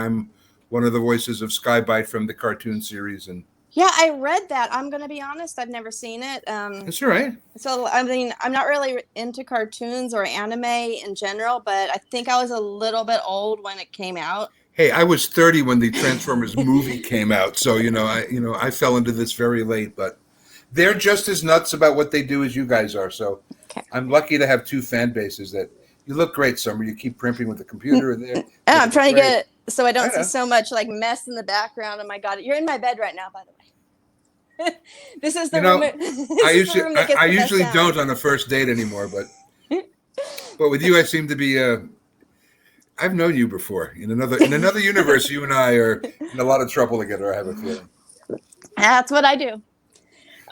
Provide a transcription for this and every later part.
I'm one of the voices of Skybite from the cartoon series. And yeah, I read that. I'm going to be honest, I've never seen it. that's all right. So, I mean, I'm not really into cartoons or anime in general, but I think I was a little bit old when it came out. Hey, I was 30 when the Transformers movie came out, so I fell into this very late, but they're just as nuts about what they do as you guys are. So Okay. I'm lucky to have two fan bases that you look great, Summer. You keep primping with the computer in there. I'm trying to great. get it so I don't I know. see so much like mess in the background. Oh my God, you're in my bed right now, by the way. This is the room. I usually don't on a first date anymore, but with you, I seem to be. I've known you before in another universe. You and I are in a lot of trouble together. I have a feeling. That's what I do.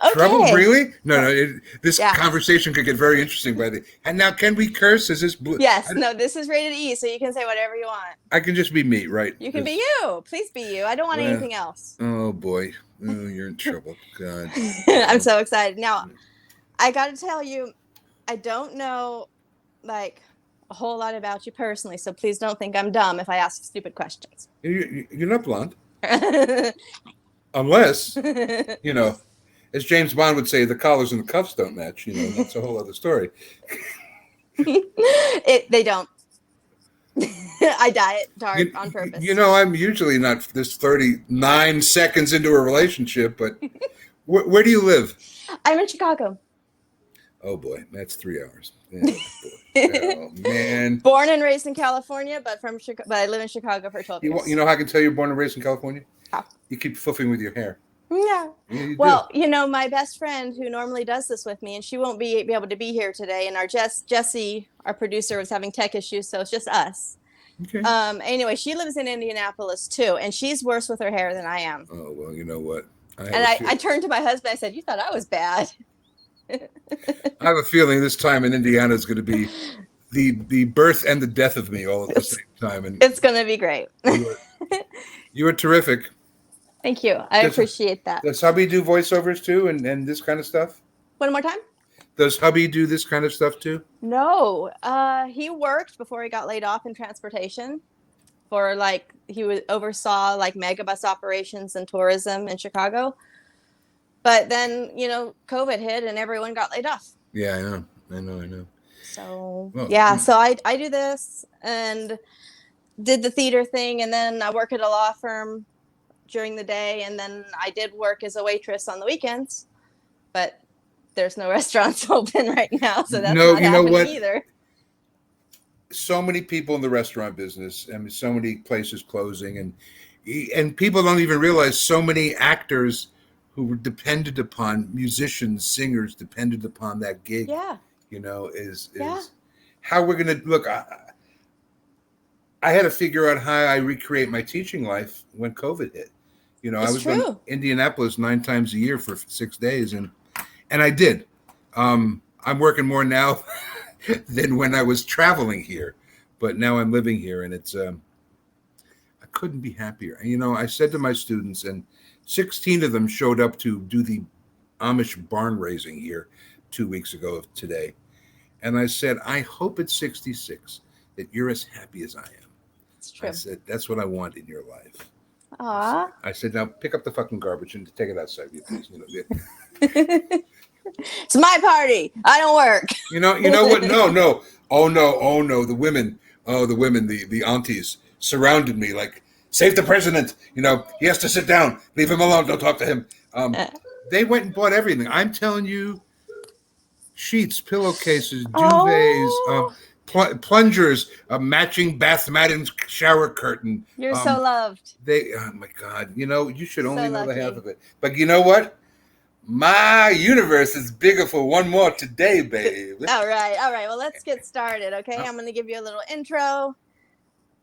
Okay. Trouble, really? No. This conversation could get very interesting by the. And now, can we curse? Is this? Yes. No. This is rated E, so you can say whatever you want. I can just be me, right? You can be you. Please be you. I don't want anything else. Oh boy, you're in trouble. God. I'm so excited. Now, I got to tell you, I don't know, like, a whole lot about you personally, so please don't think I'm dumb if I ask stupid questions. You're not blonde. Unless, as James Bond would say, the collars and the cuffs don't match. That's a whole other story. They don't. I dye it dark on purpose. I'm usually not this 39 seconds into a relationship, but where do you live? I'm in Chicago. Oh boy, that's 3 hours. Oh man. Born and raised in California, but I live in Chicago for 12 years. You know how I can tell you're born and raised in California? How? You keep foofing with your hair. Yeah. Well, my best friend who normally does this with me, and she won't be able to be here today, and our Jessie, our producer, was having tech issues, so it's just us. Okay. Anyway, she lives in Indianapolis too, and she's worse with her hair than I am. Oh well, you know what? I turned to my husband. I said, "You thought I was bad." I have a feeling this time in Indiana is going to be the birth and the death of me all at the same time, and it's going to be great. You are terrific. Thank you. I appreciate that. Does hubby do voiceovers too, and this kind of stuff? One more time. Does hubby do this kind of stuff too? No. He worked before he got laid off in transportation. He oversaw megabus operations and tourism in Chicago. But then, COVID hit and everyone got laid off. Yeah, I know. So, so I do this and did the theater thing, and then I work at a law firm during the day, and then I did work as a waitress on the weekends. But there's no restaurants open right now, so that's not happening either. So many people in the restaurant business, so many places closing, and people don't even realize so many actors who were dependent upon musicians, singers depended upon that gig. Yeah. Is how we're going to look. I had to figure out how I recreate my teaching life when COVID hit. I was in Indianapolis 9 times a year for 6 days, and I did. I'm working more now than when I was traveling here, but now I'm living here, and it's I couldn't be happier. I said to my students, and 16 of them showed up to do the Amish barn raising here 2 weeks ago of today. And I said, I hope at 66 that you're as happy as I am. It's true. I said, that's what I want in your life. Aww. I said, now pick up the fucking garbage and take it outside, please. It's my party. I don't work. You know what? No. Oh no. The women, the aunties surrounded me like, save the president. He has to sit down. Leave him alone. Don't talk to him. They went and bought everything. I'm telling you, sheets, pillowcases, duvets, plungers, a matching bath mat and shower curtain. You're so loved. Oh my God. You should only know the half of it. But you know what? My universe is bigger for one more today, babe. All right. Well, let's get started, okay? I'm going to give you a little intro.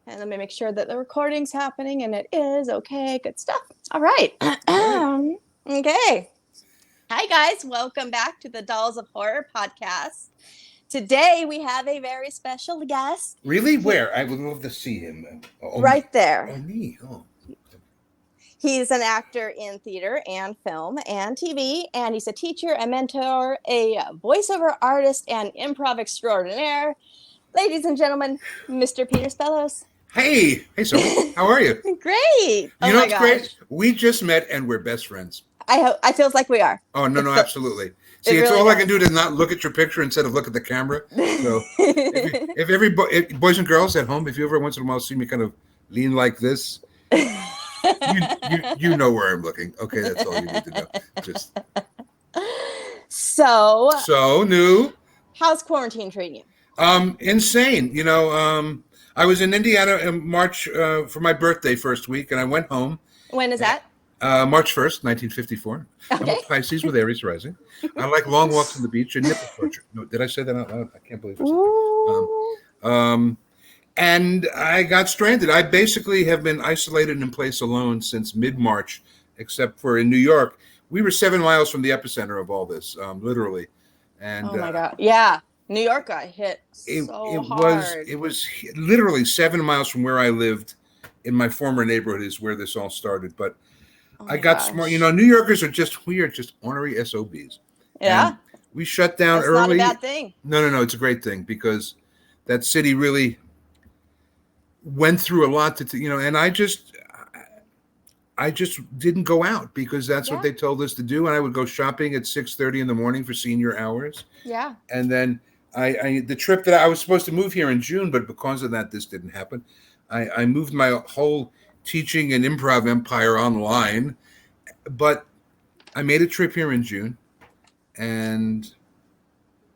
And let me make sure that the recording's happening, and it is. Okay, good stuff. All right. Okay. Hi, guys. Welcome back to the Dolls of Horror podcast. Today, we have a very special guest. Really? Where? I would love to see him. Right there. Oh, me. Oh. He's an actor in theater and film and TV, and he's a teacher, a mentor, a voiceover artist, and improv extraordinaire. Ladies and gentlemen, Mr. Peter Spellos. Hey, Sophie. How are you? Great. You know what's great? We just met and we're best friends. I feels like we are. Oh, no, absolutely. See, it's really all I can do to not look at your picture instead of look at the camera. So if boys and girls at home, if you ever once in a while see me kind of lean like this, you know where I'm looking. Okay, that's all you need to know. Just So new. How's quarantine treating you? Insane. I was in Indiana in March for my birthday first week, and I went home. When is that? March 1st, 1954. Okay. I'm a Pisces with Aries rising. I like long walks on the beach and nipple torture. No, did I say that out loud? I can't believe I said that. And I got stranded. I basically have been isolated in place alone since mid-March, except for in New York. We were 7 miles from the epicenter of all this, literally. And oh my God. Yeah. New York got hit hard. It was literally 7 miles from where I lived in my former neighborhood is where this all started. But I got smart. New Yorkers are just ornery SOBs. Yeah. And we shut down That's early. Not a bad thing. No. It's a great thing because that city really went through a lot and I just didn't go out because that's what they told us to do. And I would go shopping at 6:30 in the morning for senior hours. Yeah. And then the trip that I was supposed to move here in June, but because of that, this didn't happen. I moved my whole teaching and improv empire online, but I made a trip here in June, and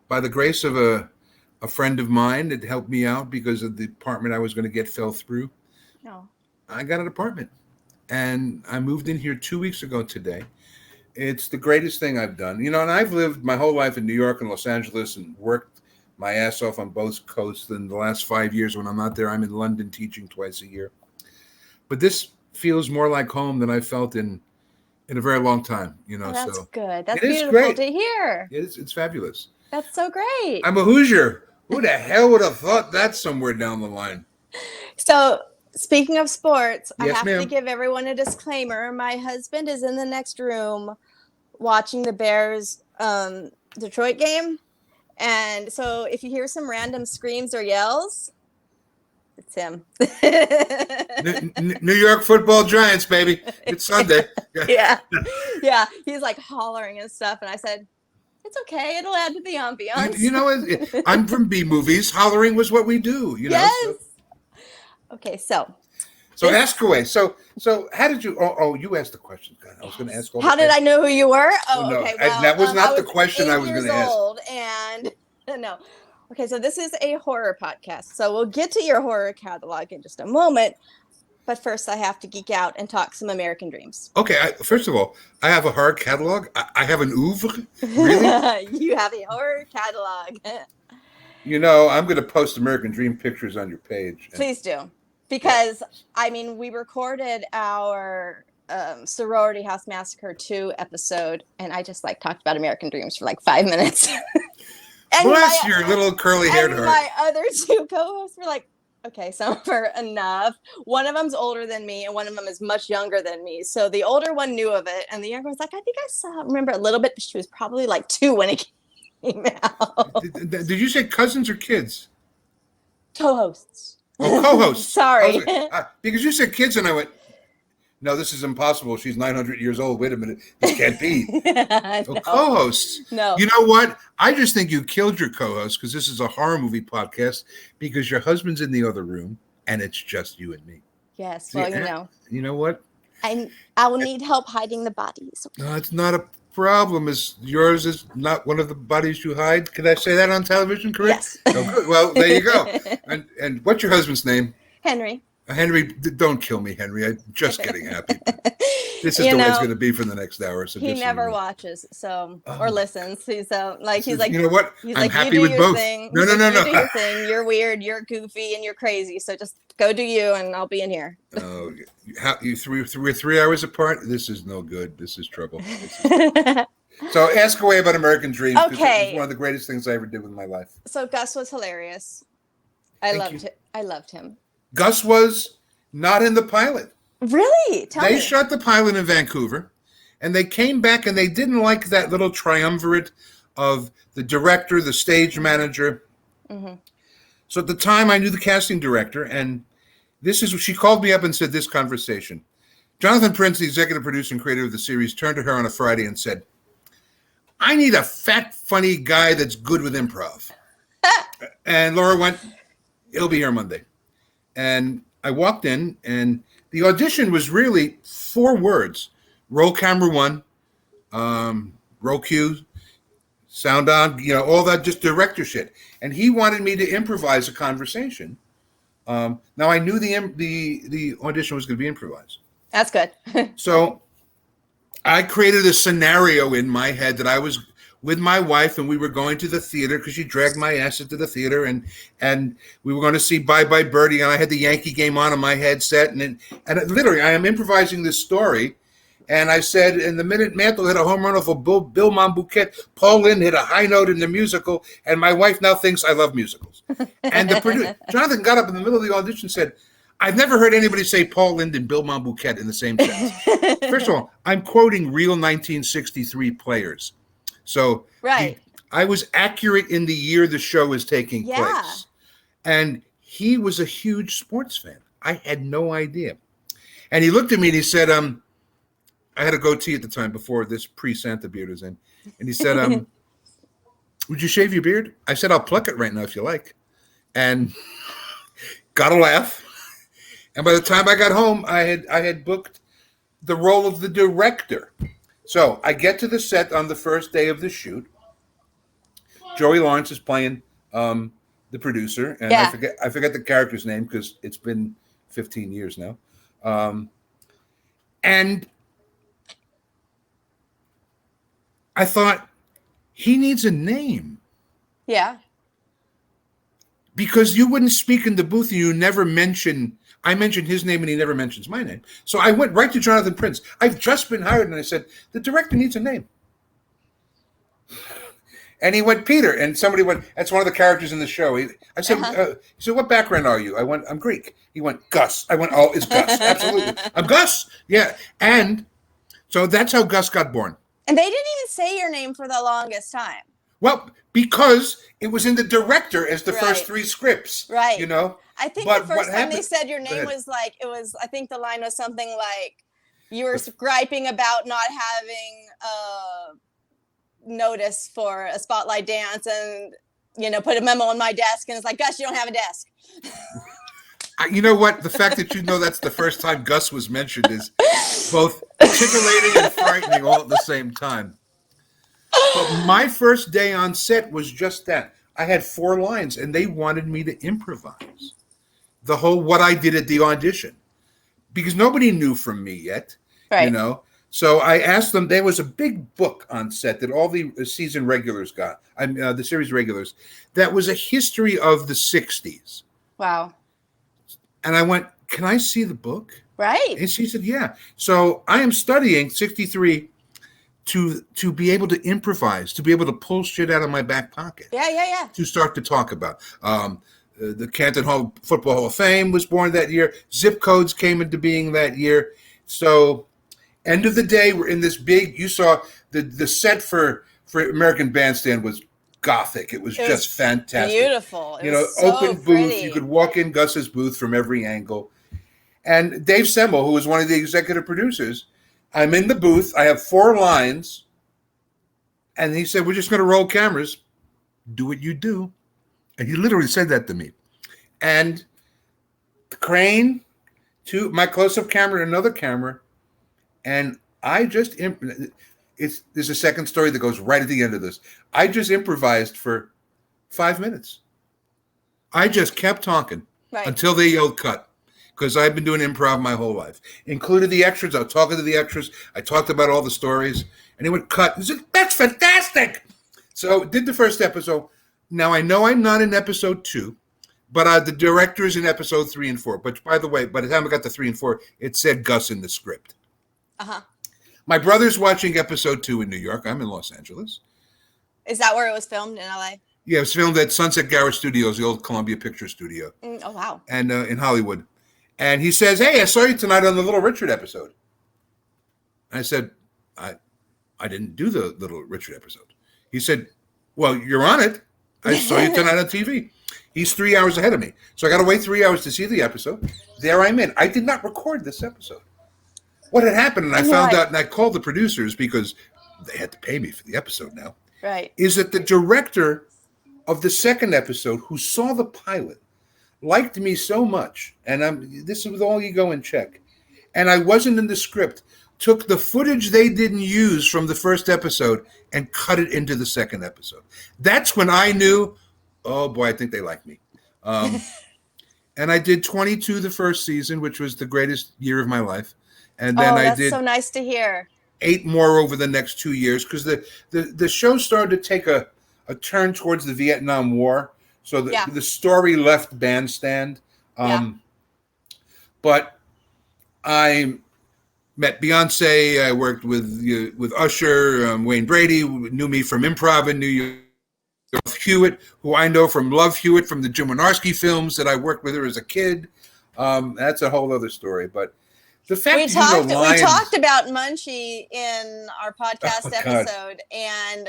by the grace of a friend of mine, it helped me out because of the apartment I was going to get fell through. No. I got an apartment, and I moved in here 2 weeks ago today. It's the greatest thing I've done. And I've lived my whole life in New York and Los Angeles and worked my ass off on both coasts. And the last 5 years when I'm not there, I'm in London teaching twice a year. But this feels more like home than I felt in a very long time, That's so good. That's beautiful great to hear. It's fabulous. That's so great. I'm a Hoosier. Who the hell would have thought that somewhere down the line? So speaking of sports, yes, I have ma'am. to give everyone a disclaimer. My husband is in the next room watching the Bears Detroit game. And so if you hear some random screams or yells, it's him. New York Football Giants, baby. It's Sunday. Yeah. He's like hollering and stuff. And I said, it's okay. It'll add to the ambiance. I'm from B movies. Hollering was what we do. Yes. So. Okay, so ask away. So how did you? Oh, you asked the question. God, I was going to ask. How did I know who you were? Oh, no, okay. Well, that was not the question I was going to ask. And no. Okay, so this is a horror podcast. So we'll get to your horror catalog in just a moment. But first, I have to geek out and talk some American Dreams. Okay, first of all, I have a horror catalog. I have an oeuvre. Really? You have a horror catalog. I'm going to post American Dream pictures on your page. Please do. Because, we recorded our Sorority House Massacre 2 episode, and I just talked about American Dreams for 5 minutes. Bless your little curly-haired heart. My other two co-hosts were like, okay, Summer, enough. One of them's older than me, and one of them is much younger than me. So the older one knew of it, and the younger one's like, I think I remember a little bit, but she was probably 2 when it came out. Did you say cousins or kids? Co-hosts. Oh, co-hosts. Sorry. Because you said kids, and I went, no, this is impossible. She's 900 years old. Wait a minute. This can't be. No. Co-hosts. No. You know what? I just think you killed your co-host because this is a horror movie podcast because your husband's in the other room and it's just you and me. Yes. Well, You know what? I will need help hiding the bodies. No, it's not a problem. Yours is not one of the bodies you hide. Can I say that on television, correct? Yes. Oh, good. Well, there you go. And what's your husband's name? Henry. Henry, don't kill me, Henry. I'm just getting happy. This is the way it's going to be for the next hour. So he never watches, or listens. He's like, you know what? I'm happy with both. Thing. No. You do your thing. You're weird. You're goofy, and you're crazy. So just go do you, and I'll be in here. Oh, we're 3 hours apart. This is no good. This is trouble. So ask away about American Dreams. Okay, it's one of the greatest things I ever did with my life. So Gus was hilarious. I loved him. Gus was not in the pilot. Really? They shot the pilot in Vancouver, and they came back and they didn't like that little triumvirate of the director, the stage manager. Mm-hmm. So at the time, I knew the casting director, and She called me up and said this conversation. Jonathan Prince, the executive producer and creator of the series, turned to her on a Friday and said, I need a fat, funny guy that's good with improv. And Laura went, he'll be here Monday. And I walked in, and the audition was really 4 words. Roll camera 1, roll cue, sound on, all that, just director shit. And he wanted me to improvise a conversation. Now I knew the audition was going to be improvised. That's good. So I created a scenario in my head that I was with my wife and we were going to the theater because she dragged my ass into the theater and we were going to see Bye Bye Birdie, and I had the Yankee game on my headset and literally I am improvising this story. And I said, in the minute Mantle hit a home run off of Bill Monbouquet, Paul Lynde hit a high note in the musical, and my wife now thinks I love musicals. And the producer, Jonathan got up in the middle of the audition and said, I've never heard anybody say Paul Lynde and Bill Monbouquet in the same sentence. First of all, I'm quoting real 1963 players. So right. I was accurate in the year the show is taking place. And he was a huge sports fan. I had no idea. And he looked at me and he said, I had a goatee at the time before this pre-Santa beard was in. And he said, would you shave your beard? I said, I'll pluck it right now if you like. And got a laugh. And by the time I got home, I had booked the role of the director. So I get to the set on the first day of the shoot. Joey Lawrence is playing the producer. And I forget the character's name because it's been 15 years now. And I thought, he needs a name. Yeah. Because you wouldn't speak in the booth and you never mention, I mentioned his name and he never mentions my name. So I went right to Jonathan Prince. I've just been hired and I said, the director needs a name. And he went, Peter. And somebody went, that's one of the characters in the show. I said, he said, what background are you? I went, I'm Greek. He went, Gus. I went, oh, it's Gus. Absolutely. I'm Gus. Yeah. And so that's how Gus got born. And they didn't even say your name for the longest time. Well, because it was in the director as the first 3 scripts. Right. I think the first time they said your name was like, I think the line was something like, you were griping about not having notice for a spotlight dance and, put a memo on my desk. And it's like, Gus, you don't have a desk. You know what? The fact that that's the first time Gus was mentioned is both titillating and frightening all at the same time. But my first day on set was just that. I had 4 lines, and they wanted me to improvise the whole what I did at the audition because nobody knew from me yet, So I asked them. There was a big book on set that all the season regulars got, the series regulars. That was a history of the 60s. Wow. And I went, can I see the book? Right. And she said, yeah. So I am studying 63 to be able to improvise, to be able to pull shit out of my back pocket. Yeah. To start to talk about. The Canton Football Hall of Fame was born that year. Zip codes came into being that year. So end of the day, we're in this big, you saw the set for American Bandstand was Gothic. It was just fantastic. Beautiful. It was so open booth. pretty. You could walk in Gus's booth from every angle. And Dave Semmel, who was one of the executive producers, I'm in the booth. I have 4 lines. And he said, we're just going to roll cameras. Do what you do. And he literally said that to me. And the crane, my close-up camera, and another camera. And I just there's a second story that goes right at the end of this. I just improvised for 5 minutes. I just kept talking until they yelled cut because I've been doing improv my whole life. Included the extras. I was talking to the extras. I talked about all the stories. And he went, cut. He said, that's fantastic. So did the first episode. Now I know I'm not in episode 2, but the director is in episode 3 and 4. But by the way, by the time I got to 3 and 4, it said Gus in the script. Uh-huh. My brother's watching episode 2 in New York. I'm in Los Angeles. Is that where it was filmed in LA? Yeah, it was filmed at Sunset Garage Studios, the old Columbia Picture Studio. Oh, wow. And in Hollywood. And he says, hey, I saw you tonight on the Little Richard episode. I said, I didn't do the Little Richard episode. He said, well, you're on it. I saw you tonight on TV. He's 3 hours ahead of me. So I got to wait 3 hours to see the episode. There I'm in. I did not record this episode. What had happened, and I found out, and I called the producers because they had to pay me for the episode now, right, is that the director of the second episode, who saw the pilot, liked me so much, and this is with all ego in check, and I wasn't in the script, took the footage they didn't use from the first episode and cut it into the second episode. That's when I knew, oh boy, I think they like me. And I did 22 the first season, which was the greatest year of my life. And then I did so nice to hear. 8 more over the next 2 years, because the show started to take a turn towards the Vietnam War. So the story left Bandstand. But I met Beyonce. I worked with Usher. Wayne Brady knew me from improv in New York. Hewitt, who I know from Love Hewitt from the Jim Wynorski films that I worked with her as a kid. That's a whole other story. But the fact we talked about Munchie in our podcast episode, and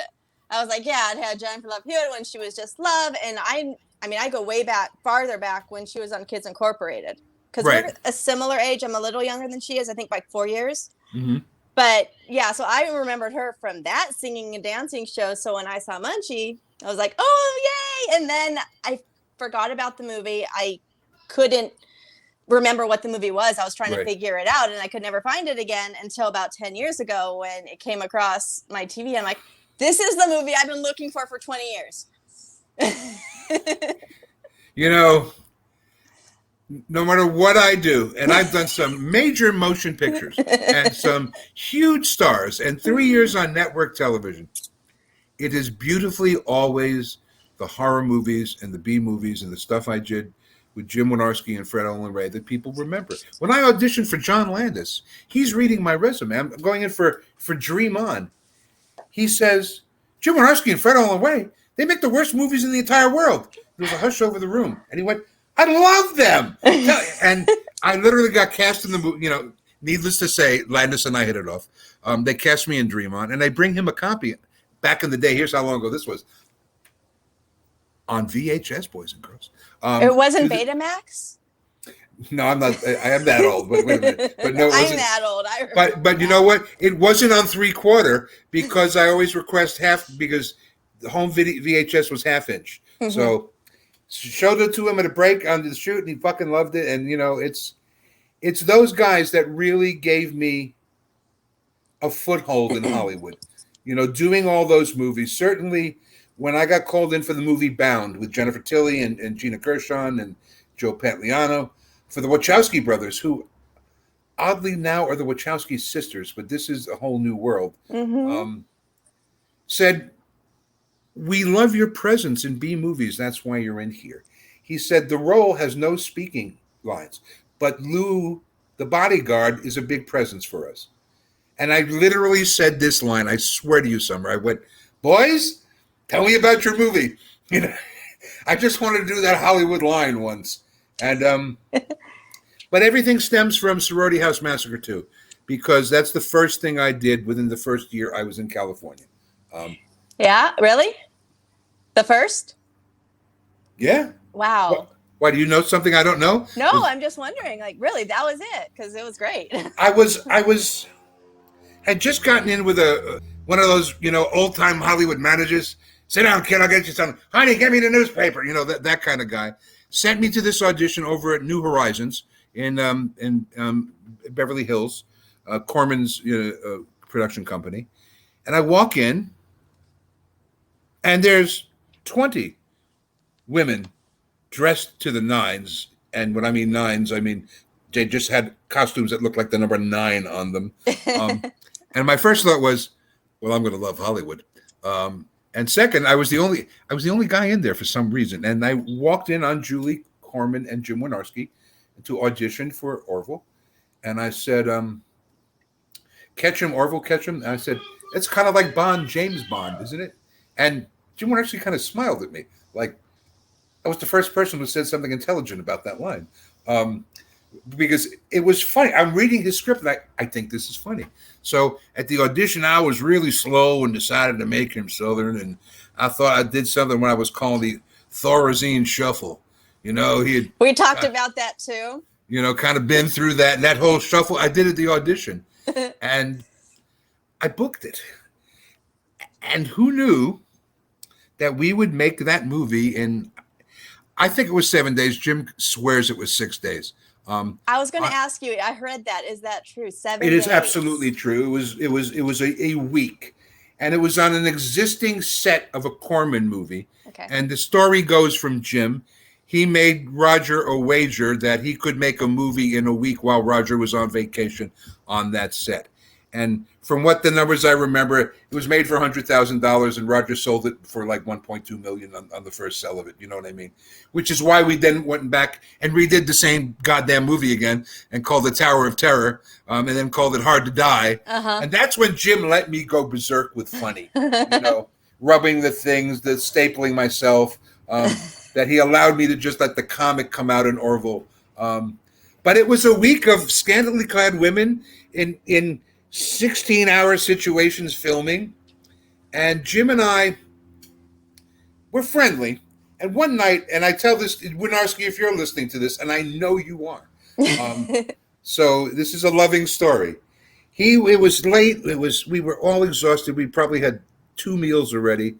I was like, yeah, it had Jennifer Love Hewitt when she was just Love, and I go way back, farther back when she was on Kids Incorporated, because we're a similar age. I'm a little younger than she is, I think, by 4 years. Mm-hmm. But yeah, so I remembered her from that singing and dancing show. So when I saw Munchie, I was like, oh, yay! And then I forgot about the movie. I couldn't remember what the movie was. I was trying to figure it out, and I could never find it again until about 10 years ago when it came across my TV. I'm like, this is the movie I've been looking for 20 years. You know, no matter what I do, and I've done some major motion pictures and some huge stars and 3 years on network television, it is beautifully always the horror movies and the B movies and the stuff I did with Jim Wynorski and Fred Olen Ray that people remember. When I auditioned for John Landis, he's reading my resume. I'm going in for Dream On. He says, Jim Wynorski and Fred Olen Ray, they make the worst movies in the entire world. There was a hush over the room. And he went, I love them. And I literally got cast in the movie. You know, needless to say, Landis and I hit it off. They cast me in Dream On, and they bring him a copy. Back in the day, here's how long ago this was. On VHS, boys and girls. It wasn't Betamax? No, I'm not. I am that old. But wait a minute. But no, I'm that old. I remember. But you know what? It wasn't on 3/4 because I always request half, because the home VHS was 1/2 inch. Mm-hmm. So showed it to him at a break on the shoot, and he fucking loved it. And you know, it's those guys that really gave me a foothold in Hollywood. You know, doing all those movies. Certainly, when I got called in for the movie Bound with Jennifer Tilly and Gina Gershon and Joe Pantoliano for the Wachowski brothers, who oddly now are the Wachowski sisters, but this is a whole new world, said, we love your presence in B movies. That's why you're in here. He said, the role has no speaking lines, but Lou, the bodyguard, is a big presence for us. And I literally said this line, I swear to you, Summer. I went, boys, tell me about your movie. You know, I just wanted to do that Hollywood line once. And but everything stems from Sorority House Massacre 2, because that's the first thing I did within the first year I was in California. Yeah, really? The first? Yeah. Wow. Why, do you know something I don't know? No, I'm just wondering, like, really, that was it, because it was great. I had just gotten in with one of those, you know, old-time Hollywood managers. Sit down, kid, I'll get you something. Honey, get me the newspaper. You know, that kind of guy. Sent me to this audition over at New Horizons in Beverly Hills, Corman's production company. And I walk in, and there's 20 women dressed to the nines. And when I mean nines, I mean they just had costumes that looked like the number 9 on them. And my first thought was, well, I'm going to love Hollywood. And second, I was the only guy in there for some reason. And I walked in on Julie Corman and Jim Wynorski to audition for Orville. And I said, Ketchum, Orville Ketchum. And I said, it's kind of like Bond, James Bond, isn't it? And Jim Wynorski kind of smiled at me. Like, I was the first person who said something intelligent about that line. Because it was funny. I'm reading his script, and I think this is funny. So at the audition, I was really slow and decided to make him Southern. And I thought I did something when I was calling Thorazine shuffle. You know, we talked about that too. You know, kind of been through that, and that whole shuffle. I did at the audition, and I booked it. And who knew that we would make that movie in, I think it was 7 days. Jim swears it was 6 days. I was going to ask you, I heard that. Is that true? 7 days? It is absolutely true. It was a week, and it was on an existing set of a Corman movie. Okay. And the story goes from Jim. He made Roger a wager that he could make a movie in a week while Roger was on vacation on that set. And from what the numbers I remember, it was made for $100,000, and Roger sold it for like $1.2 million on the first sell of it. You know what I mean? Which is why we then went back and redid the same goddamn movie again and called it Tower of Terror, and then called it Hard to Die. And that's when Jim let me go berserk with funny. You know, rubbing the things, the stapling myself. That he allowed me to just let the comic come out in Orville. But it was a week of scantily clad women in 16-hour situations filming. And Jim and I were friendly. And one night, and I tell this, Wynorski, if you're listening to this, and I know you are. So this is a loving story. It was late. We were all exhausted. We probably had 2 meals already.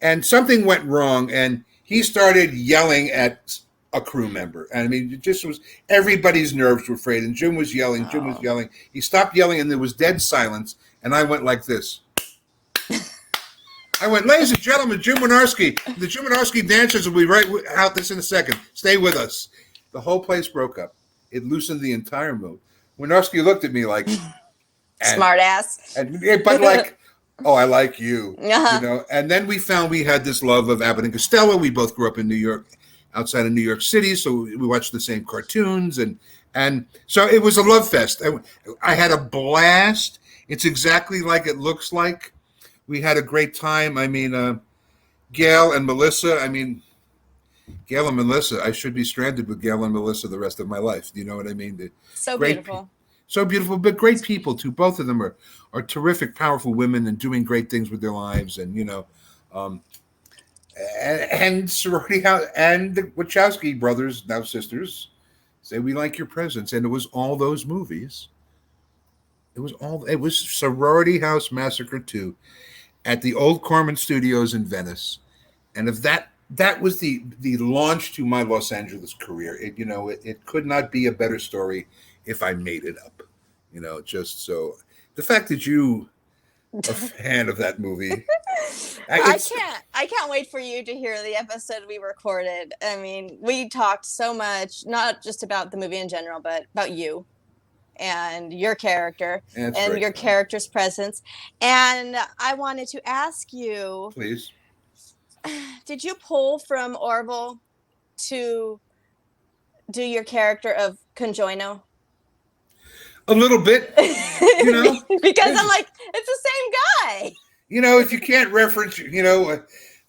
And something went wrong, and he started yelling at a crew member. And I mean, it just was, everybody's nerves were frayed. And Jim was yelling. Jim was yelling. He stopped yelling, and there was dead silence. And I went like this. I went, ladies and gentlemen, Jim Wynorski. The Jim Wynorski dancers will be right out this in a second. Stay with us. The whole place broke up. It loosened the entire mood. Wynorski looked at me like, smart ass. But like, oh, I like you. You know. And then we found we had this love of Abbott and Costello. We both grew up in New York, outside of New York City, so we watched the same cartoons, and so it was a love fest. I had a blast. It's exactly like it looks like. We had a great time. I mean, Gail and Melissa. I mean, Gail and Melissa. I should be stranded with Gail and Melissa the rest of my life. Do you know what I mean? So beautiful. So beautiful, but great people too. Both of them are terrific, powerful women and doing great things with their lives. And, you know, and sorority house and the Wachowski brothers, now sisters, say, we like your presence. And it was all those movies. It was Sorority House Massacre 2 at the old Corman Studios in Venice. And if that was the launch to my Los Angeles career. It could not be a better story if I made it up. You know, just so the fact that you are a fan of that movie. I can't wait for you to hear the episode we recorded. I mean, we talked so much, not just about the movie in general, but about you and your character and your character's presence. And I wanted to ask you, please, did you pull from Orville to do your character of Conjoino? A little bit, you know, because I'm like, it's the same guy. You know, if you can't reference, you know,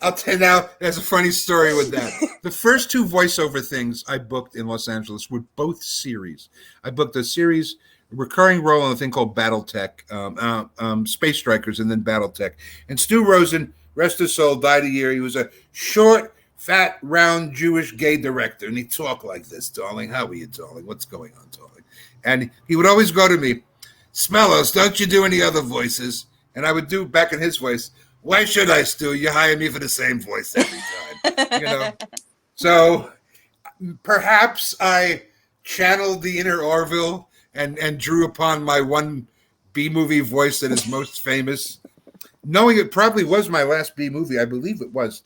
I'll tell you now, there's a funny story with that. The first 2 voiceover things I booked in Los Angeles were both series. I booked a series, recurring role on a thing called Battletech, Space Strikers, and then Battletech. And Stu Rosen, rest his soul, died a year. He was a short, fat, round, Jewish gay director. And he talked like this, darling. How are you, darling? What's going on, darling? And he would always go to me, Spellos, don't you do any other voices? And I would do back in his voice, why should I, Stu? You hire me for the same voice every time. You know? So perhaps I channeled the inner Orville and drew upon my one B-movie voice that is most famous. Knowing it probably was my last B-movie. I believe it was.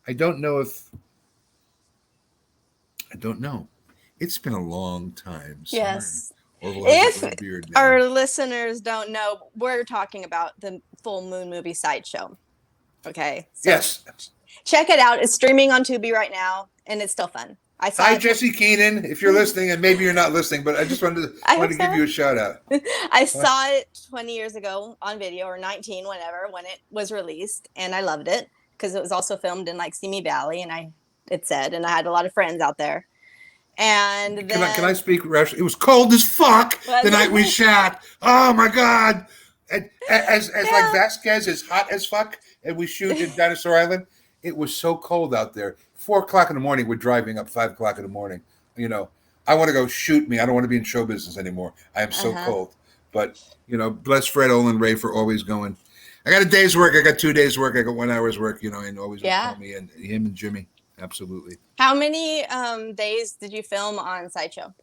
I don't know. It's been a long time. Yes. If our listeners don't know, we're talking about the Full Moon Movie Sideshow. Okay. So yes. Check it out. It's streaming on Tubi right now, and it's still fun. Hi, Jesse Keenan, if you're listening, and maybe you're not listening, but I just wanted to give you a shout out. I saw it 20 years ago on video, or 19, whenever, when it was released, and I loved it because it was also filmed in like Simi Valley, and I had a lot of friends out there. And then, can I speak rationally? It was cold as fuck the night we shot. Oh my God. As like Vasquez is hot as fuck and we shoot in Dinosaur Island. It was so cold out there. 4:00 in the morning, we're driving up 5:00 in the morning. You know, I want to go shoot me. I don't want to be in show business anymore. I am so cold. But, you know, bless Fred Olin Ray for always going, I got a day's work. I got 2 days work. I got 1 hour's work, you know, and always would call me, and him and Jimmy. Absolutely. How many days did you film on Sideshow?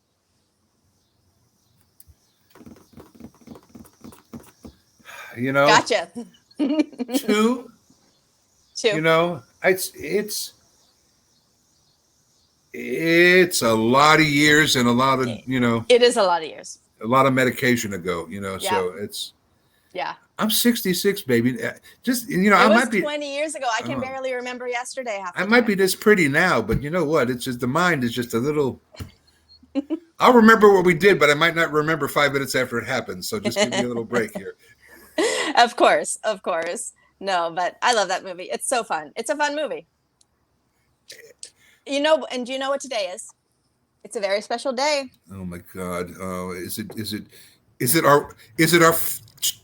You know, gotcha. 2. You know, it's a lot of years and a lot of, you know, it is a lot of years, a lot of medication ago, you know, so it's, I'm 66, baby. Just, you know, I might be 20 years ago. I can barely remember yesterday. I might be this pretty now, but you know what? It's just the mind is just a little. I'll remember what we did, but I might not remember 5 minutes after it happened. So just give me a little break here. Of course. No, but I love that movie. It's so fun. It's a fun movie. You know, and do you know what today is? It's a very special day. Oh my God! Is it our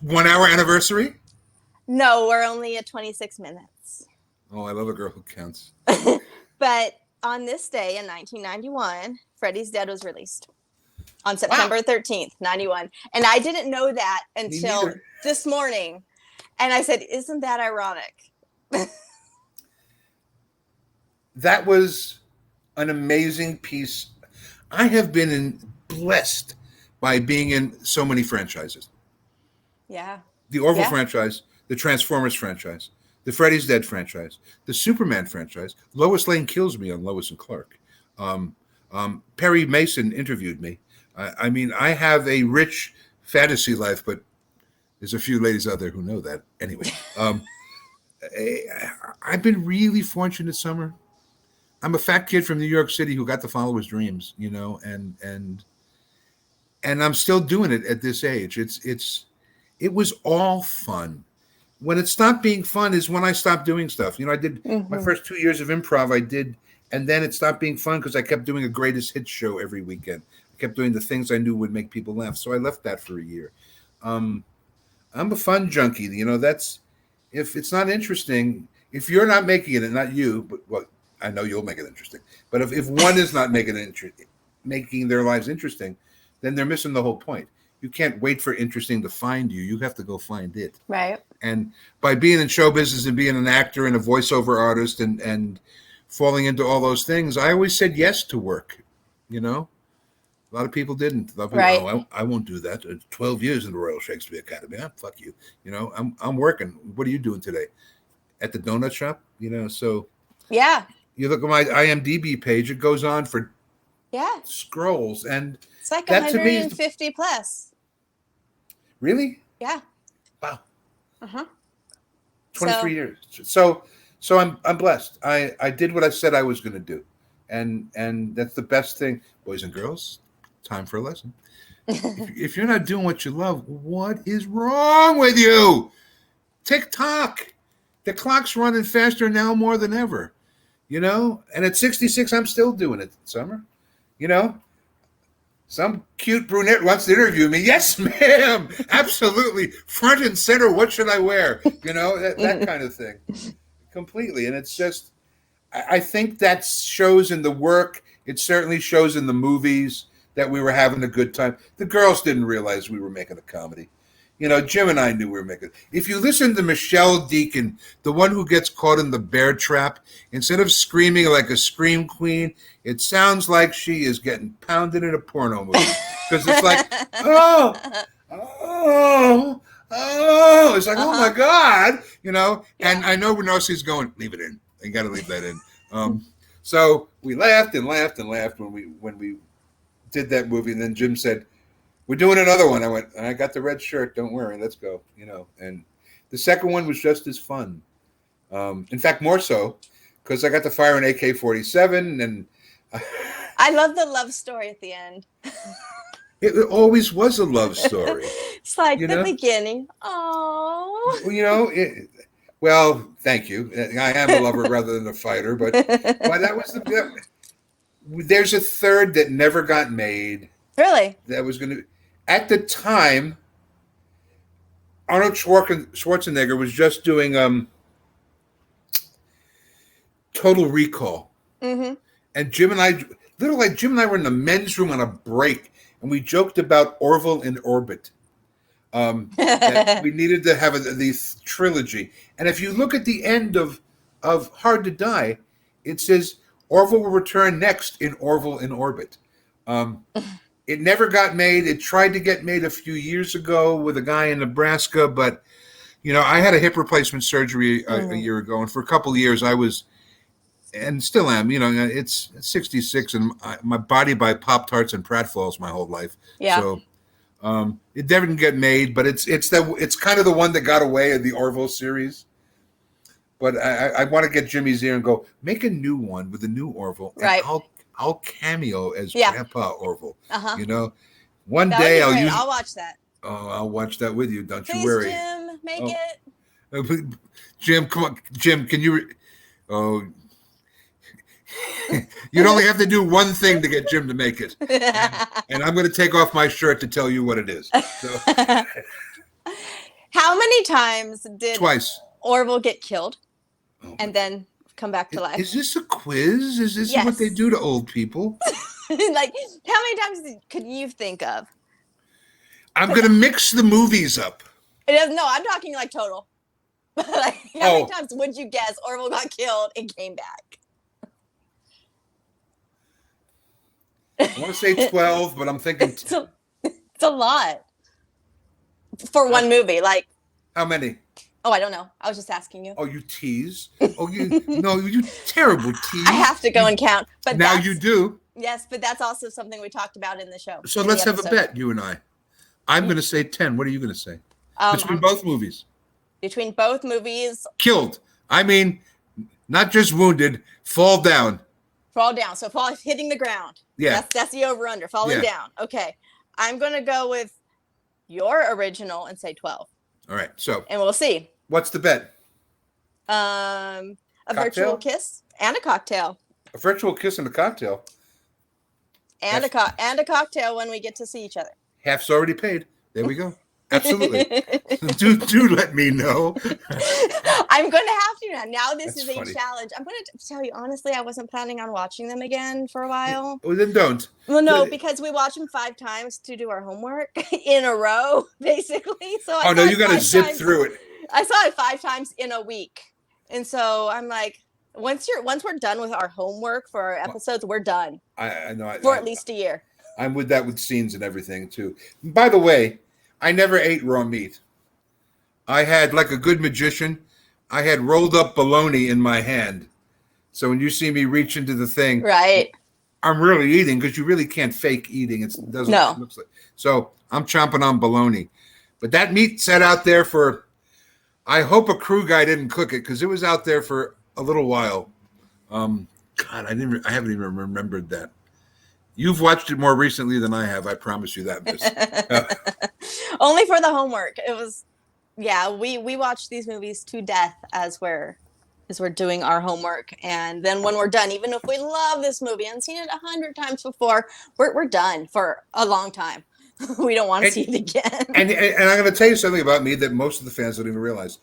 1 hour anniversary? No, we're only at 26 minutes. Oh, I love a girl who counts. But on this day in 1991, Freddy's Dead was released on September 13th, 91. And I didn't know that until this morning. And I said, isn't that ironic? That was an amazing piece. I have been blessed by being in so many franchises. Yeah. The Orville franchise, the Transformers franchise, the Freddy's Dead franchise, the Superman franchise. Lois Lane kills me on Lois and Clark. Perry Mason interviewed me. I mean, I have a rich fantasy life, but there's a few ladies out there who know that. Anyway, I've been really fortunate, Summer. I'm a fat kid from New York City who got to follow his dreams, you know, and I'm still doing it at this age. It was all fun. When it stopped being fun is when I stopped doing stuff. You know, I did my first 2 years of improv. And then it stopped being fun because I kept doing a greatest hits show every weekend. I kept doing the things I knew would make people laugh. So I left that for a year. I'm a fun junkie. You know, that's, if it's not interesting, if you're not making it, and not you, but well, I know you'll make it interesting. But if one is not making their lives interesting, then they're missing the whole point. You can't wait for interesting to find you. You have to go find it. Right. And by being in show business and being an actor and a voiceover artist and falling into all those things, I always said yes to work. You know, a lot of people didn't. Right. Oh, I won't do that. 12 years in the Royal Shakespeare Academy. Fuck you. You know, I'm working. What are you doing today? At the donut shop? You know, so yeah. You look at my IMDb page, it goes on for scrolls, and it's like 150 plus. Really? Yeah. Wow. 23 years. So I'm blessed. I did what I said I was going to do, and that's the best thing. Boys and girls, time for a lesson. If you're not doing what you love, what is wrong with you? TikTok. The clock's running faster now more than ever. You know, and at 66, I'm still doing it, Summer. You know, some cute brunette wants to interview me. Yes, ma'am. Absolutely. Front and center. What should I wear? You know, that kind of thing. Completely. And it's just, I think that shows in the work. It certainly shows in the movies that we were having a good time. The girls didn't realize we were making a comedy. You know, Jim and I knew we were making. If you listen to Michelle Deacon, the one who gets caught in the bear trap, instead of screaming like a scream queen, it sounds like she is getting pounded in a porno movie. Because it's like, oh. It's like, oh my God, you know. And I know Renosi's going, leave it in. You got to leave that in. So we laughed and laughed and laughed when we did that movie. And then Jim said, we're doing another one. I went, I got the red shirt. Don't worry. Let's go. You know, and the second one was just as fun. In fact, more so because I got to fire an AK-47 and I love the love story at the end. It always was a love story. It's like the beginning. Oh. Well, you know, well, thank you. I am a lover rather than a fighter, but that was there's a third that never got made. Really? That was going to. At the time, Arnold Schwarzenegger was just doing Total Recall. Mm-hmm. And Jim and I were in the men's room on a break, and we joked about Orville in Orbit. That we needed to have this trilogy. And if you look at the end of Hard to Die, it says Orville will return next in Orville in Orbit. It never got made. It tried to get made a few years ago with a guy in Nebraska, but I had a hip replacement surgery a year ago, and for a couple of years I was, and still am. It's 66, and my body by Pop-Tarts and pratfalls my whole life. Yeah. So it didn't get made, but it's kind of the one that got away in the Orville series. But I want to get Jimmy's ear and go make a new one with a new Orville, and right? I'll cameo as Grandpa Orville. One that day I'll watch that. Oh, I'll watch that with you. Don't Please, you worry. Jim, make it. Jim, come on, Jim. Can you? You'd only have to do one thing to get Jim to make it, and I'm going to take off my shirt to tell you what it is. So. How many times did Twice Orville get killed and then come back to life? Is this a quiz? Is this what they do to old people? Like, how many times could you think of? I'm going to mix the movies up. No, I'm talking like total. Like, how many times would you guess Orville got killed and came back? I want to say 12, but I'm thinking it's a lot for one movie. Like, how many? Oh, I don't know. I was just asking you. Oh, you tease. Oh, you terrible tease. I have to go and count. But now you do. Yes, but that's also something we talked about in the show. So let's have a bet, you and I. I'm going to say 10. What are you going to say? Between both movies. Between both movies. Killed. I mean, not just wounded. Fall down. Fall down. So hitting the ground. Yeah. That's the over-under. Falling down. Okay. I'm going to go with your original and say 12. All right. So. And we'll see. What's the bet? A virtual kiss and a cocktail. A virtual kiss and a cocktail. And a cocktail when we get to see each other. Half's already paid. There we go. Absolutely. do let me know. I'm going to have to now. Now this That's is a funny. challenge. I'm going to tell you, honestly, I wasn't planning on watching them again for a while. Well, then don't. Well, no, because we watch them 5 times to do our homework in a row, basically. So no, you got to zip through it. I saw it 5 times in a week. And so I'm like, once we're done with our homework for our episodes, we're done. I know. For at least a year. I'm with that with scenes and everything, too. By the way, I never ate raw meat. I had, like a good magician, I had rolled up bologna in my hand. So when you see me reach into the thing, right, I'm really eating, because you really can't fake eating. It doesn't. No. It looks like. So I'm chomping on bologna. But that meat sat out there for, I hope a crew guy didn't cook it, because it was out there for a little while. God, I haven't even remembered that. You've watched it more recently than I have. I promise you that, miss. Only for the homework. It was, we watch these movies to death as we're doing our homework. And then when we're done, even if we love this movie and seen it 100 times before, we're done for a long time. We don't want to see it again. And I'm going to tell you something about me that most of the fans don't even realize.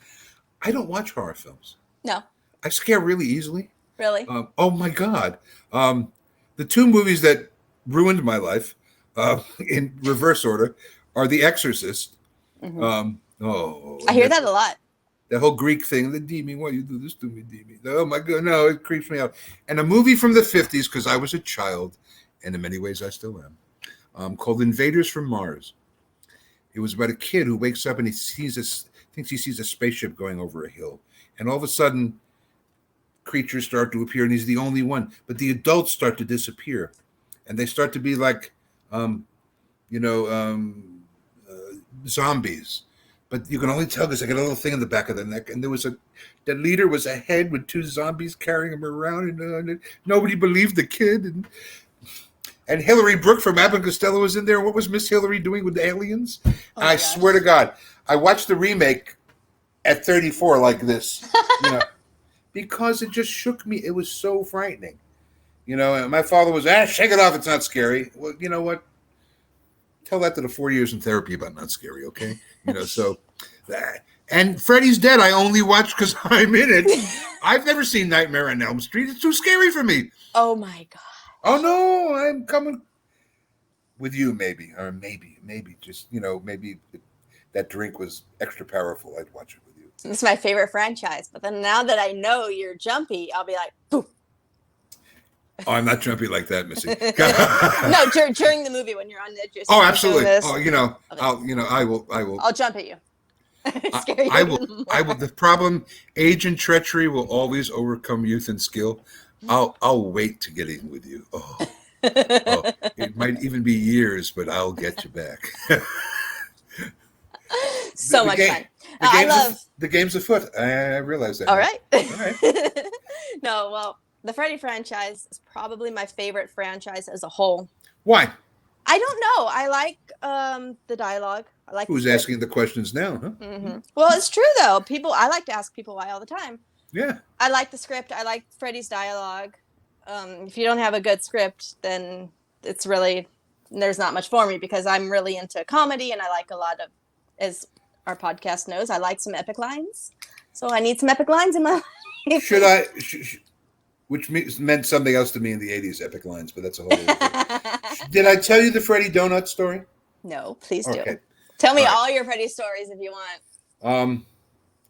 I don't watch horror films. No. I scare really easily. Really? Oh, my God. The 2 movies that ruined my life in reverse order are The Exorcist. Mm-hmm. I hear that a lot. The whole Greek thing, the demon, why you do this to me, demon? Oh my God, no, it creeps me out. And a movie from the 50s, because I was a child, and in many ways I still am, called Invaders from Mars. It was about a kid who wakes up and he thinks he sees a spaceship going over a hill, and all of a sudden, creatures start to appear, and he's the only one. But the adults start to disappear, and they start to be like, zombies. But you can only tell because they got a little thing in the back of the neck. And the leader was a head with 2 zombies carrying him around, and nobody believed the kid. And Hillary Brooke from Abbott and Costello was in there. What was Miss Hillary doing with the aliens? I swear to God, I watched the remake at 34 like this, because it just shook me. It was so frightening. And my father was, shake it off. It's not scary. Well, you know what? Tell that to the 4 years in therapy about not scary, okay? So And Freddy's Dead, I only watch because I'm in it. I've never seen Nightmare on Elm Street. It's too scary for me. Oh my God. Oh no, I'm coming with you, maybe. Or maybe just, maybe that drink was extra powerful. I'd watch it with you. It's my favorite franchise. But then now that I know you're jumpy, I'll be like, poof. Oh, I'm not jumpy like that, Missy. No, during the movie when you're on the edge. Oh, absolutely. I will. I'll jump at you. Scare you I will. The problem, age and treachery will always overcome youth and skill. I'll wait to get in with you. Oh, it might even be years, but I'll get you back. So much fun. I love the game's afoot. I realize that. All right. All right. No, well, the Freddy franchise is probably my favorite franchise as a whole. Why? I don't know. I like the dialogue. I like. Who's asking the questions now? Huh? Mm-hmm. Well, it's true though. I like to ask people why all the time. Yeah. I like the script. I like Freddy's dialogue. If you don't have a good script, then there's not much for me because I'm really into comedy and I like a lot of, as our podcast knows, I like some epic lines. So I need some epic lines in my life. Which meant something else to me in the 80s, epic lines, but that's a whole other thing. Did I tell you the Freddy Donut story? No, please do. Okay. Tell me all your Freddy stories if you want.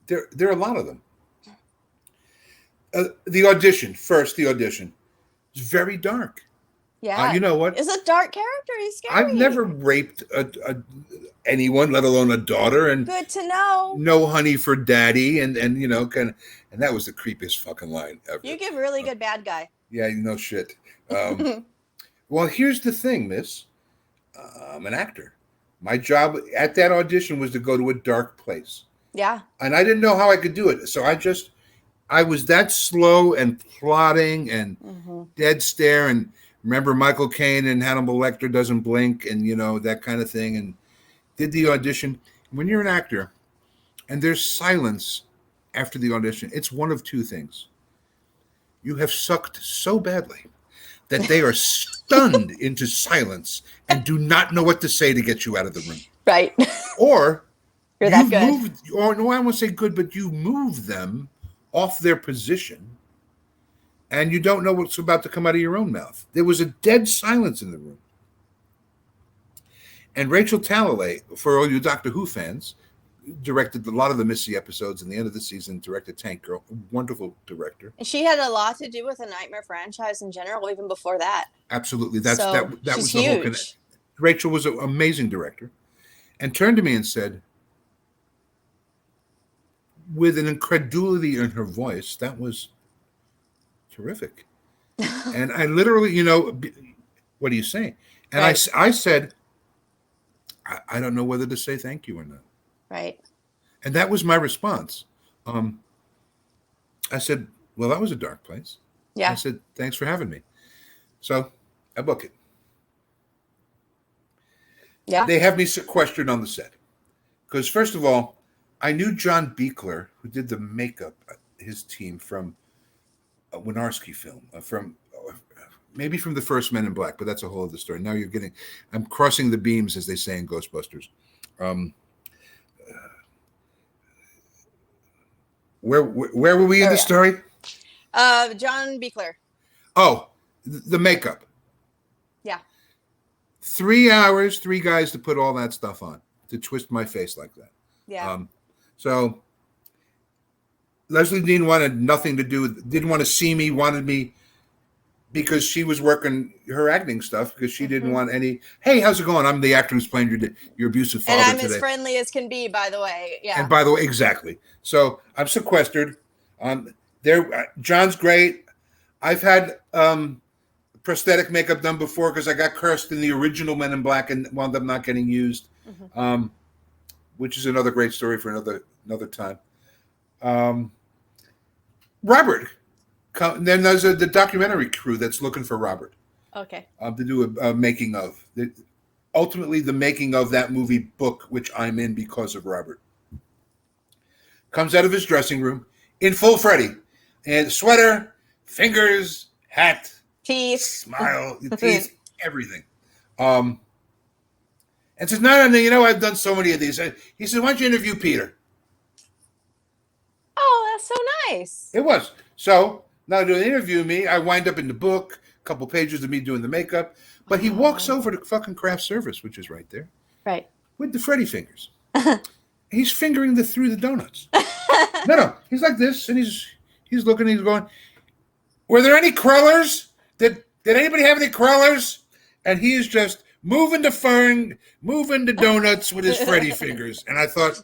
There are a lot of them. The audition. It's very dark. Yeah. You know what? It's a dark character. He's scary. I've never raped anyone, let alone a daughter. And good to know. No honey for daddy, and that was the creepiest fucking line ever. You give really good bad guy. Yeah, shit. Well, here's the thing, miss. I'm an actor. My job at that audition was to go to a dark place. Yeah. And I didn't know how I could do it. So I was that slow and plodding and dead stare. And remember Michael Caine and Hannibal Lecter doesn't blink and, that kind of thing. And did the audition. When you're an actor and there's silence after the audition, it's one of two things. You have sucked so badly that they are stunned into silence and do not know what to say to get you out of the room. Right. Or you're that good. I won't say good, but you move them off their position and you don't know what's about to come out of your own mouth. There was a dead silence in the room. And Rachel Talalay, for all you Doctor Who fans, directed a lot of the Missy episodes in the end of the season, directed Tank Girl, wonderful director. And she had a lot to do with the Nightmare franchise in general, even before that. Absolutely. That was the huge. whole connection. Rachel was an amazing director and turned to me and said, with an incredulity in her voice, that was terrific. And I literally, what are you saying? And right. I said, I don't know whether to say thank you or not. Right. And that was my response. I said, well, that was a dark place. Yeah. I said, thanks for having me. So I book it. Yeah. They have me sequestered on the set. Because first of all, I knew John Buechler, who did the makeup, his team from a Wynorski film, maybe from the first Men in Black, but that's a whole other story. Now I'm crossing the beams, as they say in Ghostbusters. Where were we in the story? John Buechler. Oh, the makeup. Yeah. 3 hours, 3 guys to put all that stuff on, to twist my face like that. Yeah. So Leslie Dean wanted nothing to do with, didn't want to see me, wanted me because she was working her acting stuff because she didn't want any, hey, how's it going? I'm the actor who's playing your abusive father today. And I'm as friendly as can be, by the way. Yeah. And by the way, exactly. So I'm sequestered. John's great. I've had prosthetic makeup done before because I got cursed in the original Men in Black and wound up not getting used, which is another great story for another time. Robert. Then there's the documentary crew that's looking for Robert. Okay. To do a making of. Ultimately, the making of that movie book, which I'm in because of Robert. Comes out of his dressing room in full Freddy. And sweater, fingers, hat, teeth, smile, teeth, everything. And says, no, I've done so many of these. He said, why don't you interview Peter? That's so nice. It was. So now to interview me, I wind up in the book, a couple pages of me doing the makeup. But he walks over to fucking craft service, which is right there. Right. With the Freddy fingers. He's fingering through the donuts. No. He's like this, and he's looking, he's going, were there any crullers? Did anybody have any crullers? And he is just moving the donuts with his Freddy fingers. And I thought,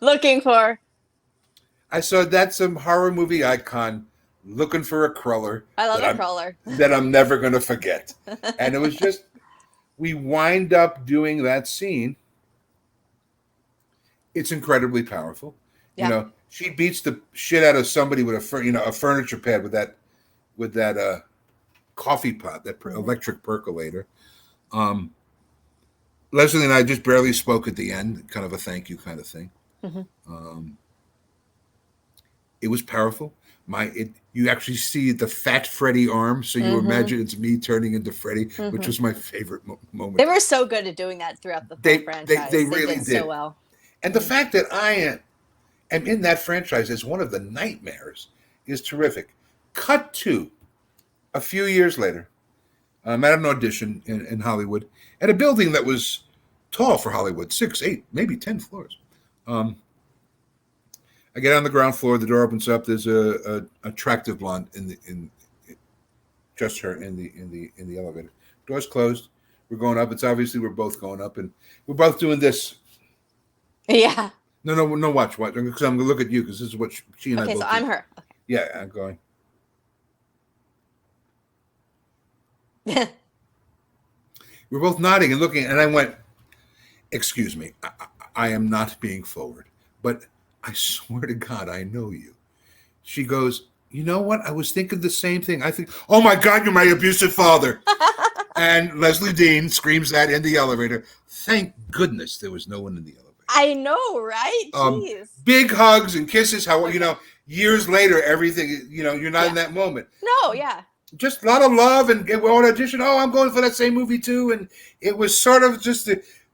I saw that's some horror movie icon looking for a cruller. I love a cruller. That I'm never going to forget. And it was just, we wind up doing that scene. It's incredibly powerful. Yeah. You know, she beats the shit out of somebody with a furniture pad with that coffee pot, that electric percolator. Leslie and I just barely spoke at the end, kind of a thank you kind of thing. Mm-hmm. It was powerful. You actually see the fat Freddy arm, so you imagine it's me turning into Freddy, which was my favorite moment. They were so good at doing that throughout the whole franchise. They really did so well. And the fact that I am in that franchise as one of the nightmares is terrific. Cut to a few years later, I'm at an audition in Hollywood at a building that was tall for Hollywood, 6, 8, maybe 10 floors. I get on the ground floor. The door opens up. There's a attractive blonde just her in the elevator. Door's closed. We're going up. It's obviously we're both going up, and we're both doing this. Yeah. No. Watch. Because I'm gonna look at you because this is what she and I both. Okay, so I'm her. Okay. Yeah, I'm going. We're both nodding and looking, and I went, "Excuse me, I am not being forward, but I swear to God, I know you." She goes, "You know what? I was thinking the same thing. I think, oh my God, you're my abusive father." And Leslie Dean screams that in the elevator. Thank goodness there was no one in the elevator. I know, right? Jeez. Big hugs and kisses. How years later, everything. You're not in that moment. No, yeah. Just a lot of love, and we're on audition. Oh, I'm going for that same movie too, and it was sort of just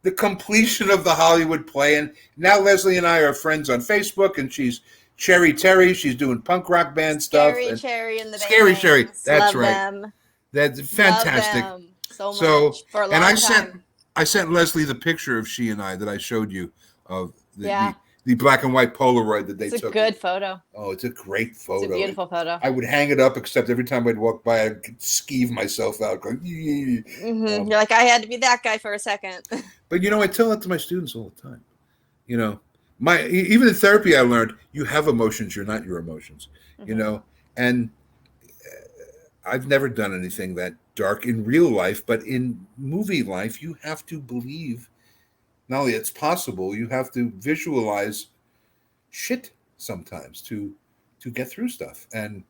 the completion of the Hollywood play. And now Leslie and I are friends on Facebook, and she's Cherry Terry. She's doing punk rock band stuff. Scary Cherry in the Scary Cherry. That's Love right. Them. That's fantastic. Love them so much for a long time. I sent Leslie the picture of she and I that I showed you of the black and white Polaroid that they took. It's a good photo. Oh, it's a great photo. It's a beautiful photo. I would hang it up, except every time I'd walk by, I'd skeeve myself out, going. You're like, I had to be that guy for a second. But I tell that to my students all the time. Even in therapy, I learned you have emotions. You're not your emotions. And I've never done anything that dark in real life, but in movie life, you have to believe. Not only it's possible, you have to visualize shit sometimes to get through stuff. And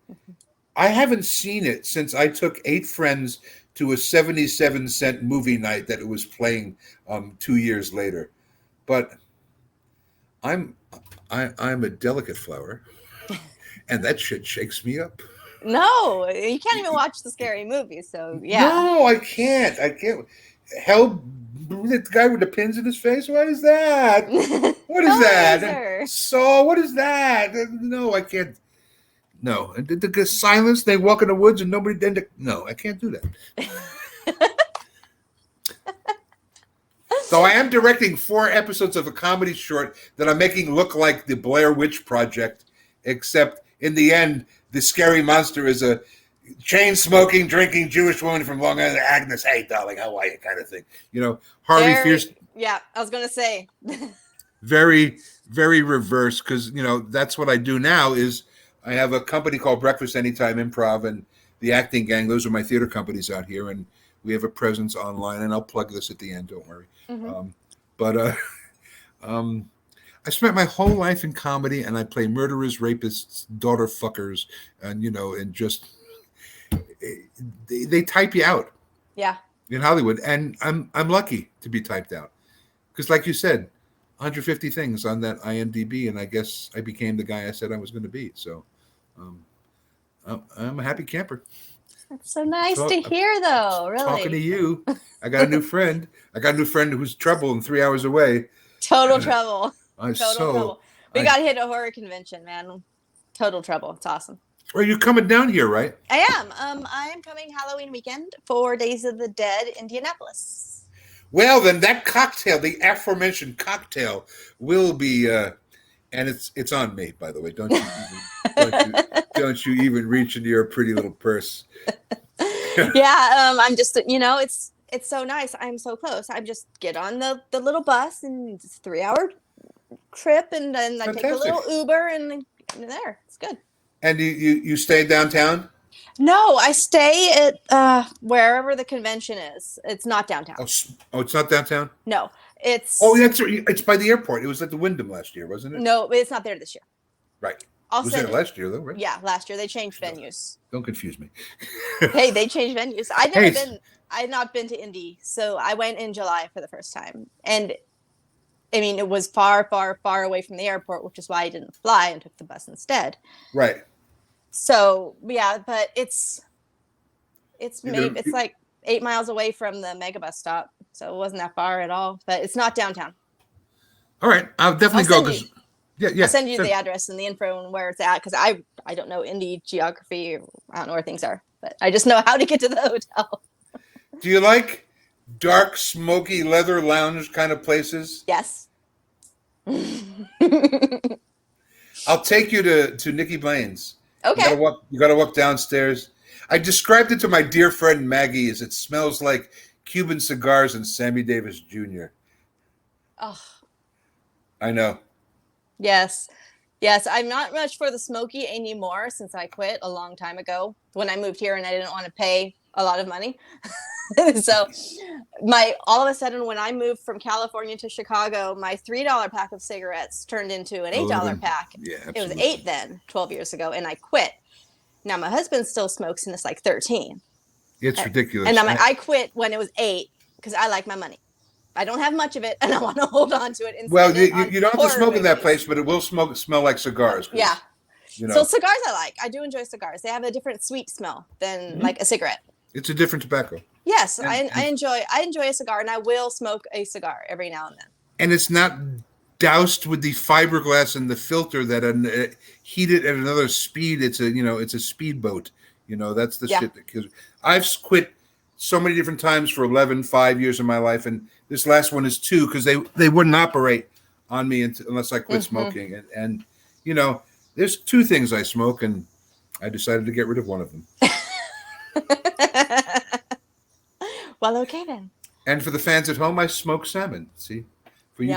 I haven't seen it since I took 8 friends to a 77-cent movie night that it was playing 2 years later. But I'm a delicate flower, and that shit shakes me up. No, you can't even watch the scary movies. So yeah. No, I can't. Hell. The guy with the pins in his face? What is that? What is that? So, what is that? No, I can't. No. And the silence, they walk in the woods and nobody did. No, I can't do that. So I am directing 4 episodes of a comedy short that I'm making look like the Blair Witch Project, except in the end, the scary monster is a chain-smoking, drinking Jewish woman from Long Island, Agnes, hey, darling, how are you, kind of thing. Harvey Fierce. Yeah, I was going to say. Very, very reverse, because, that's what I do now is I have a company called Breakfast Anytime Improv and the Acting Gang. Those are my theater companies out here, and we have a presence online, and I'll plug this at the end, don't worry. Mm-hmm. I spent my whole life in comedy, and I play murderers, rapists, daughter fuckers, and, and just... They type you out, in Hollywood, and I'm lucky to be typed out because, like you said, 150 things on that IMDb, and I guess I became the guy I said I was going to be. So, I'm a happy camper. That's so nice to hear, though. Really, talking to you, I got a new friend. Who's trouble and 3 hours away. Total trouble. Total trouble. We got to hit a horror convention, man. Total trouble. It's awesome. Well, you're coming down here, right? I am. I am coming Halloween weekend for Days of the Dead, Indianapolis. Well, then that cocktail, the aforementioned cocktail, will be, and it's on me, by the way. Don't you even reach into your pretty little purse. Yeah, I'm just, it's so nice. I'm so close. I just get on the little bus, and it's a 3-hour trip, and then I take a little Uber, and I'm there. It's good. And you stay downtown? No, I stay at wherever the convention is. It's not downtown. Oh, it's not downtown? No, it's. Oh, it's by the airport. It was at the Wyndham last year, wasn't it? No, it's not there this year. Right. It was there last year, though, right? Yeah, last year they changed venues. Don't confuse me. Hey, they changed venues. I'd not been to Indy, so I went in July for the first time, and I mean it was far, far, far away from the airport, which is why I didn't fly and took the bus instead. Right. So yeah, but it's like 8 miles away from the megabus stop, so it wasn't that far at all. But it's not downtown. All right, I'll definitely go because I'll send you the address and the info and where it's at, because I don't know Indy geography. I don't know where things are, but I just know how to get to the hotel. Do you like dark, smoky leather lounge kind of places? Yes. I'll take you to Nikki Blaine's. Okay. You gotta walk downstairs. I described it to my dear friend Maggie as it smells like Cuban cigars and Sammy Davis Jr. Oh. I know. Yes. I'm not much for the smoky anymore since I quit a long time ago when I moved here and I didn't want to pay a lot of money. So all of a sudden when I moved from California to Chicago, my $3 pack of cigarettes turned into an $8 pack. Yeah, absolutely. It was 8 then, 12 years ago, and I quit. Now my husband still smokes and it's like 13. It's ridiculous. And I quit when it was 8 because I like my money. I don't have much of it, and I want to hold on to it. Well, you don't have to smoke in that place, but it will smell like cigars. Yeah. So cigars I like. I do enjoy cigars. They have a different sweet smell than like a cigarette. It's a different tobacco. Yes, I enjoy a cigar, and I will smoke a cigar every now and then. And it's not doused with the fiberglass and the filter that heated at another speed. It's a speedboat. That's the shit that kills. I've quit so many different times for 5 years of my life, and this last one is 2 because they wouldn't operate on me unless I quit smoking. And there's 2 things I smoke, and I decided to get rid of one of them. Well, okay then. And for the fans at home, I smoke salmon. See, for you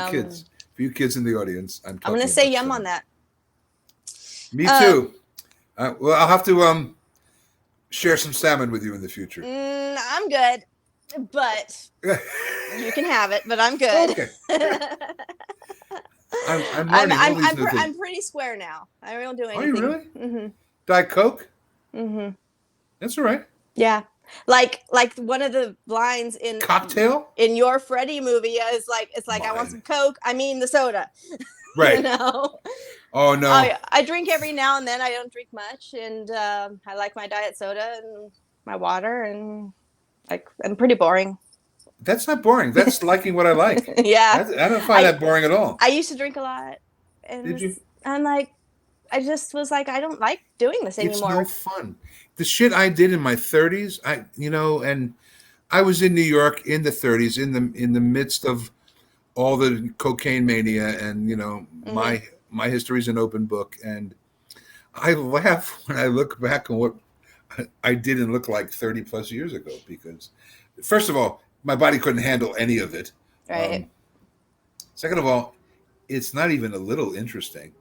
kids in the audience, I'm going to say yum on that. Me too. Well, I'll have to share some salmon with you in the future. I'm good, but you can have it. But I'm good. Okay. I'm pretty square now. I don't do anything. Are you really? Mm-hmm. Diet Coke? Mm-hmm. That's all right. Yeah. Like one of the lines in Cocktail in your Freddy movie is like I want some Coke. I mean the soda. Right. Oh no. I drink every now and then. I don't drink much, and I like my diet soda and my water, and I'm pretty boring. That's not boring. That's liking what I like. Yeah. I don't find that boring at all. I used to drink a lot. And did you? And I just was like, I don't like doing this anymore. It's no fun. The shit I did in my 30s, and I was in New York in the 30s, in the midst of all the cocaine mania, and my history's an open book, and I laugh when I look back on what I did and look like 30 plus years ago, because first of all, my body couldn't handle any of it. Right. Second of all, it's not even a little interesting.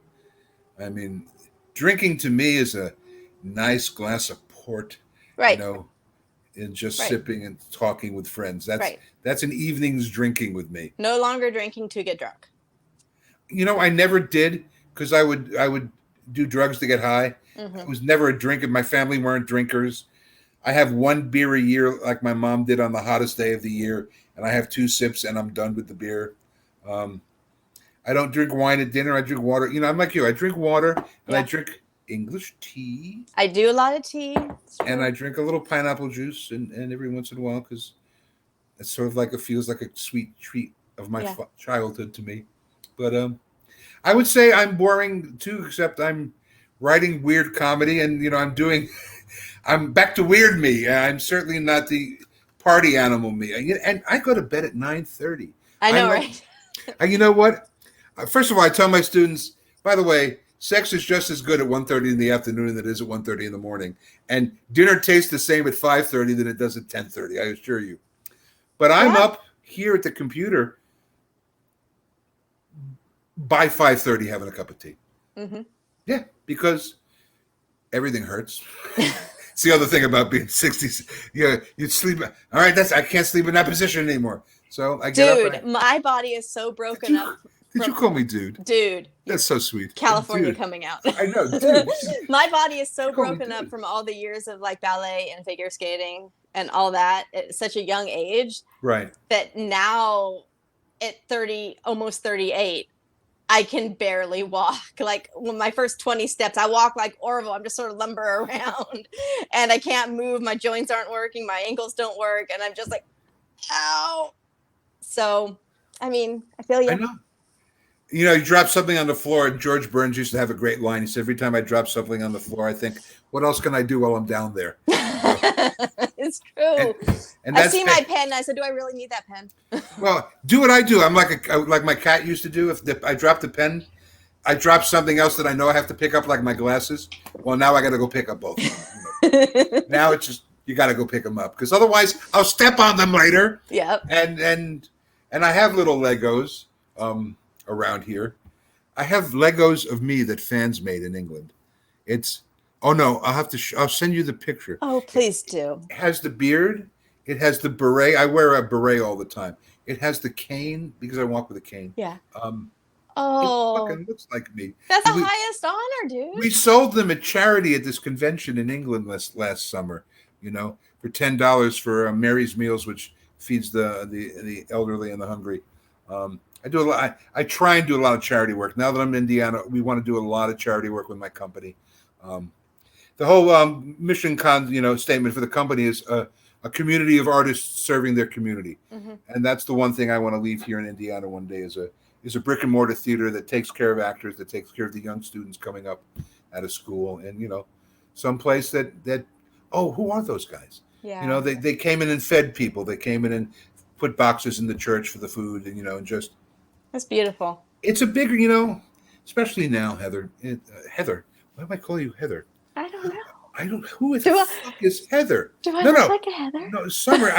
I mean, drinking to me is a nice glass of port, right? And just sipping and talking with friends. That's an evening's drinking with me. No longer drinking to get drunk. I never did, because I would do drugs to get high. Mm-hmm. It was never a drinker. My family weren't drinkers. I have 1 beer a year, like my mom did on the hottest day of the year, and I have 2 sips and I'm done with the beer. I don't drink wine at dinner. I drink water. I'm like you. I drink water, and I drink English tea. I do a lot of tea. And I drink a little pineapple juice and every once in a while, because it's sort of like it feels like a sweet treat of my childhood to me. But I would say I'm boring too, except I'm writing weird comedy, and I'm back to weird me. I'm certainly not the party animal me. And I go to bed at 9:30. I know, right? You know what? First of all, I tell my students, by the way, sex is just as good at 1:30 in the afternoon than it is at 1:30 in the morning. And dinner tastes the same at 5:30 than it does at 10:30, I assure you. But I'm up here at the computer by 5:30 having a cup of tea. Mm-hmm. Yeah, because everything hurts. It's the other thing about being 60. You sleep. All right, I can't sleep in that position anymore. So I get up. Dude, my body is so broken up. Did you call me dude? Dude. That's so sweet. California coming out. I know, dude. My body is so broken up from all the years of like ballet and figure skating and all that at such a young age. Right. That now at 30, almost 38, I can barely walk. Like when my first 20 steps, I walk like Orville. I'm just sort of lumber around and I can't move. My joints aren't working. My ankles don't work. And I'm just like, ow. So, I mean, I feel you. I know. You drop something on the floor. George Burns used to have a great line. He said, every time I drop something on the floor, I think, what else can I do while I'm down there? It's true. And I see my pen. And I said, do I really need that pen? Well, do what I do. I'm like my cat used to do. If I drop the pen, I drop something else that I know I have to pick up, like my glasses. Well, now I got to go pick up both of them. Now it's just, you got to go pick them up because otherwise I'll step on them later. Yep. And I have little Legos around here. I have Legos of me that fans made in England. I'll send you the picture. Oh, please do. It has the beard. It has the beret. I wear a beret all the time. It has the cane because I walk with a cane. Yeah. It fucking looks like me. That's the highest honor, dude. We sold them at charity at this convention in England last summer, for $10 for Mary's Meals, which feeds the elderly and the hungry. I do a lot. I try and do a lot of charity work. Now that I'm in Indiana, we want to do a lot of charity work with my company. The whole mission statement for the company is a community of artists serving their community, and that's the one thing I want to leave here in Indiana one day is a brick and mortar theater that takes care of actors, that takes care of the young students coming up out of school, and someplace that who are those guys? Yeah. They came in and fed people. They came in and put boxes in the church for the food, and just. That's beautiful. It's a bigger, especially now, Heather. Heather, why do I call you Heather? I don't know. Who the fuck is Heather? Do I look like a Heather? No, Summer.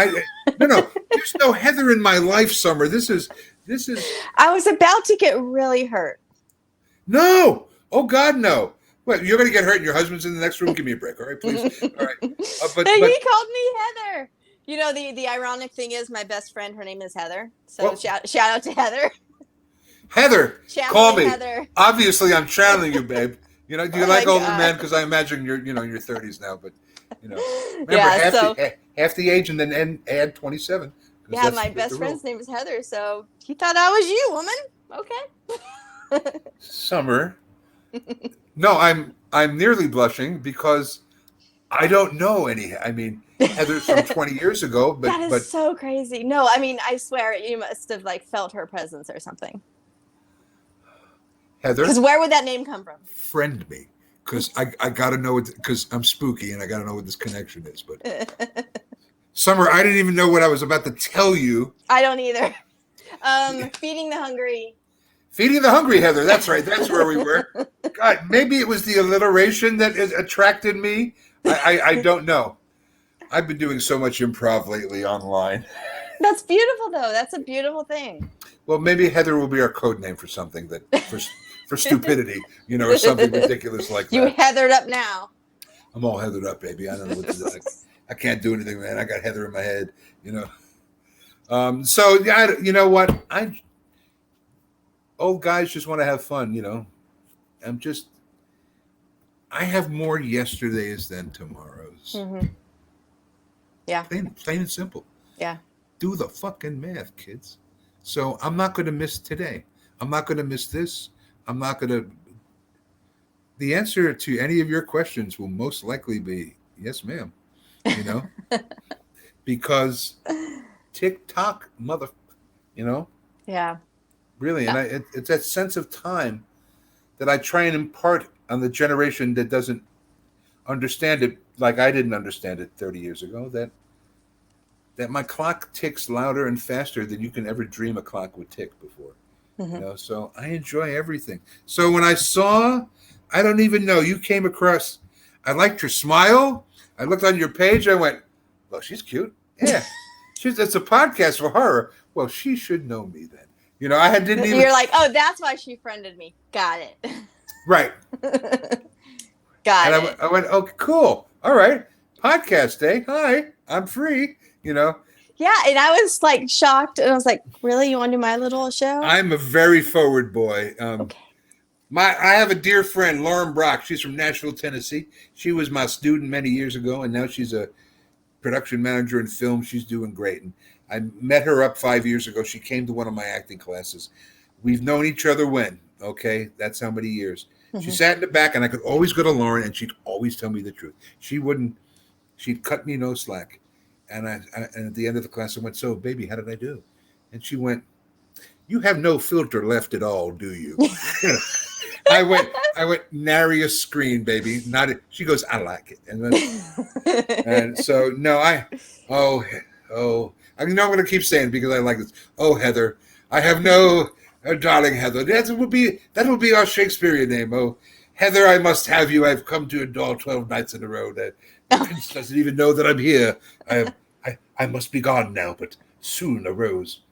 No. There's no Heather in my life, Summer. This is. I was about to get really hurt. No. Oh God, no. What? You're gonna get hurt, and your husband's in the next room. Give me a break, all right, please. All right. But he called me Heather. The ironic thing is, my best friend, her name is Heather. So shout out to Heather. Heather, call me. Heather. Obviously, I'm channeling you, babe. Do you like older men? Because I imagine you're, in your 30s now. But remember, half the age, and then add 27. Yeah, my best friend's name is Heather, so he thought I was you, woman. Okay. Summer. No, I'm nearly blushing because I don't know any. I mean, Heather's from 20 years ago, but that is so crazy. No, I mean, I swear you must have felt her presence or something. Heather, because where would that name come from? Friend me, because I got to know it, because I'm spooky and I got to know what this connection is. But Summer, I didn't even know what I was about to tell you. I don't either. Feeding the hungry. Feeding the hungry, Heather. That's right. That's where we were. God, maybe it was the alliteration that attracted me. I don't know. I've been doing so much improv lately online. That's beautiful, though. That's a beautiful thing. Well, maybe Heather will be our code name for something for stupidity, or something ridiculous like that. You heathered up now. I'm all heathered up, baby. I don't know what to do. I can't do anything, man. I got Heather in my head, So yeah, you know what? Old guys just want to have fun, I have more yesterdays than tomorrows. Mm-hmm. Yeah. Plain and simple. Yeah. Do the fucking math, kids. So I'm not going to miss today. I'm not going to miss this. The answer to any of your questions will most likely be yes, ma'am. Because TikTok, Yeah. Really. And it's that sense of time that I try and impart on the generation that doesn't understand it like I didn't understand it 30 years ago, that my clock ticks louder and faster than you can ever dream a clock would tick before. So I enjoy everything. So when I saw, I don't even know, you came across, I liked your smile. I looked on your page. I went, well, she's cute. Yeah. It's a podcast for horror. Well, she should know me then. I didn't even. You're like, oh, that's why she friended me. Got it. Right. Got it. I went, oh, cool. All right. Podcast day. Hi, I'm free. Yeah, and I was like shocked, and I was like, "Really, you want to do my little show?" I'm a very forward boy. Okay. I have a dear friend, Lauren Brock. She's from Nashville, Tennessee. She was my student many years ago, and now she's a production manager in film. She's doing great. And I met her up 5 years ago. She came to one of my acting classes. We've known each other when? Okay, that's how many years. She sat in the back, and I could always go to Lauren, and she'd always tell me the truth. She'd cut me no slack. And and at the end of the class, I went, so, baby, how did I do? And she went, you have no filter left at all, do you? I went, nary a screen, baby. Not it. She goes, I like it. And so, no, I'm going to keep saying it because I like this. Oh, Heather, I have no, darling Heather. That will be our Shakespearean name. Oh, Heather, I must have you. I've come to your door 12 nights in a row. The prince doesn't even know that I'm here. I must be gone now, but soon a rose.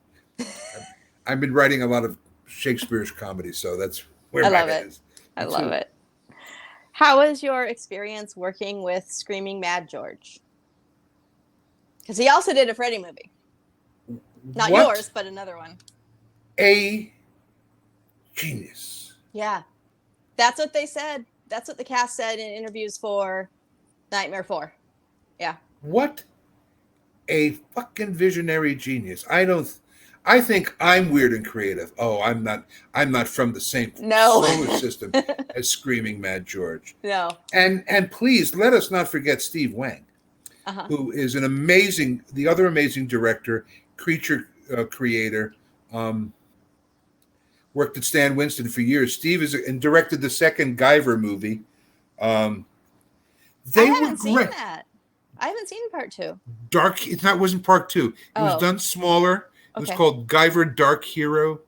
I've been writing a lot of Shakespeare's comedy, so that's where my head is. I love it. How was your experience working with Screaming Mad George? Because he also did a Freddy movie. Not yours, but another one. A genius. Yeah. That's what they said. That's what the cast said in interviews for Nightmare 4. Yeah. What a fucking visionary genius. I think I'm weird and creative. Oh, I'm not from the same solar system as Screaming Mad George. No. And please let us not forget Steve Wang, who is the other amazing director, creature creator, worked at Stan Winston for years. Steve and directed the second Guyver movie. I haven't seen that. I haven't seen part 2. Wasn't part 2. It was done smaller. It was called Guyver Dark Hero.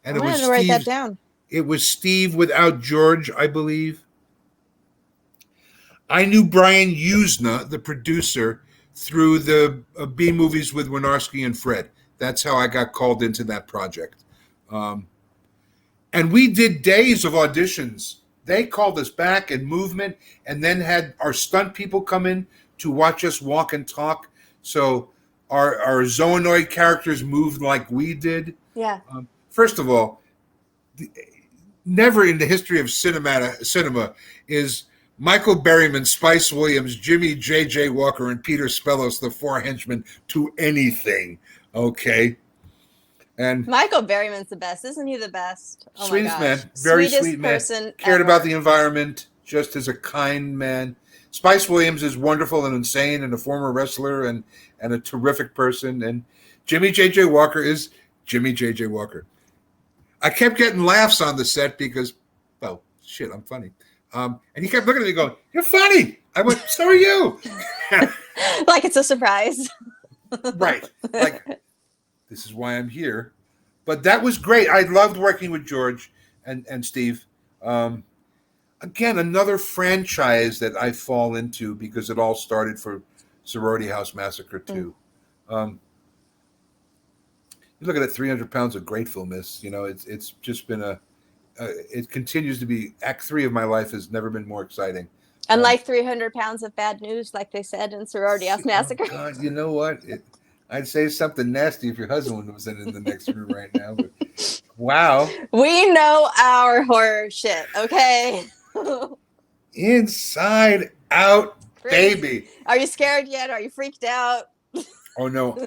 And I'm going to write that down. It was Steve without George, I believe. I knew Brian Usna, the producer, through the B movies with Wynorski and Fred. That's how I got called into that project. And we did days of auditions. They called us back in movement and then had our stunt people come in to watch us walk and talk. So our zoonoid characters moved like we did. Yeah. First of all, never in the history of cinema is Michael Berryman, Spice Williams, Jimmy J.J. Walker, and Peter Spellos the 4 henchmen to anything. Okay. And Michael Berryman's the best. Isn't he the best? Oh sweetest my gosh. man. Very Sweetest sweet man. Person Cared ever. about the environment just as a kind man. Spice Williams is wonderful and insane and a former wrestler and a terrific person. And Jimmy J.J. Walker is Jimmy J.J. Walker. I kept getting laughs on the set because, well, shit, I'm funny. And he kept looking at me going, you're funny. I went, so are you. Like it's a surprise. Right. Like, this is why I'm here. But that was great. I loved working with George and Steve. Again, another franchise that I fall into because it all started for Sorority House Massacre 2. You look at it, 300 pounds of gratefulness. It's just been it continues to be, Act 3 of my life has never been more exciting. Unlike 300 pounds of bad news, like they said in Sorority House Massacre. Oh God, you know what? I'd say something nasty if your husband was in the next room right now. But wow. We know our horror shit, okay? Inside Out, baby. Are you scared yet? Are you freaked out? Oh no,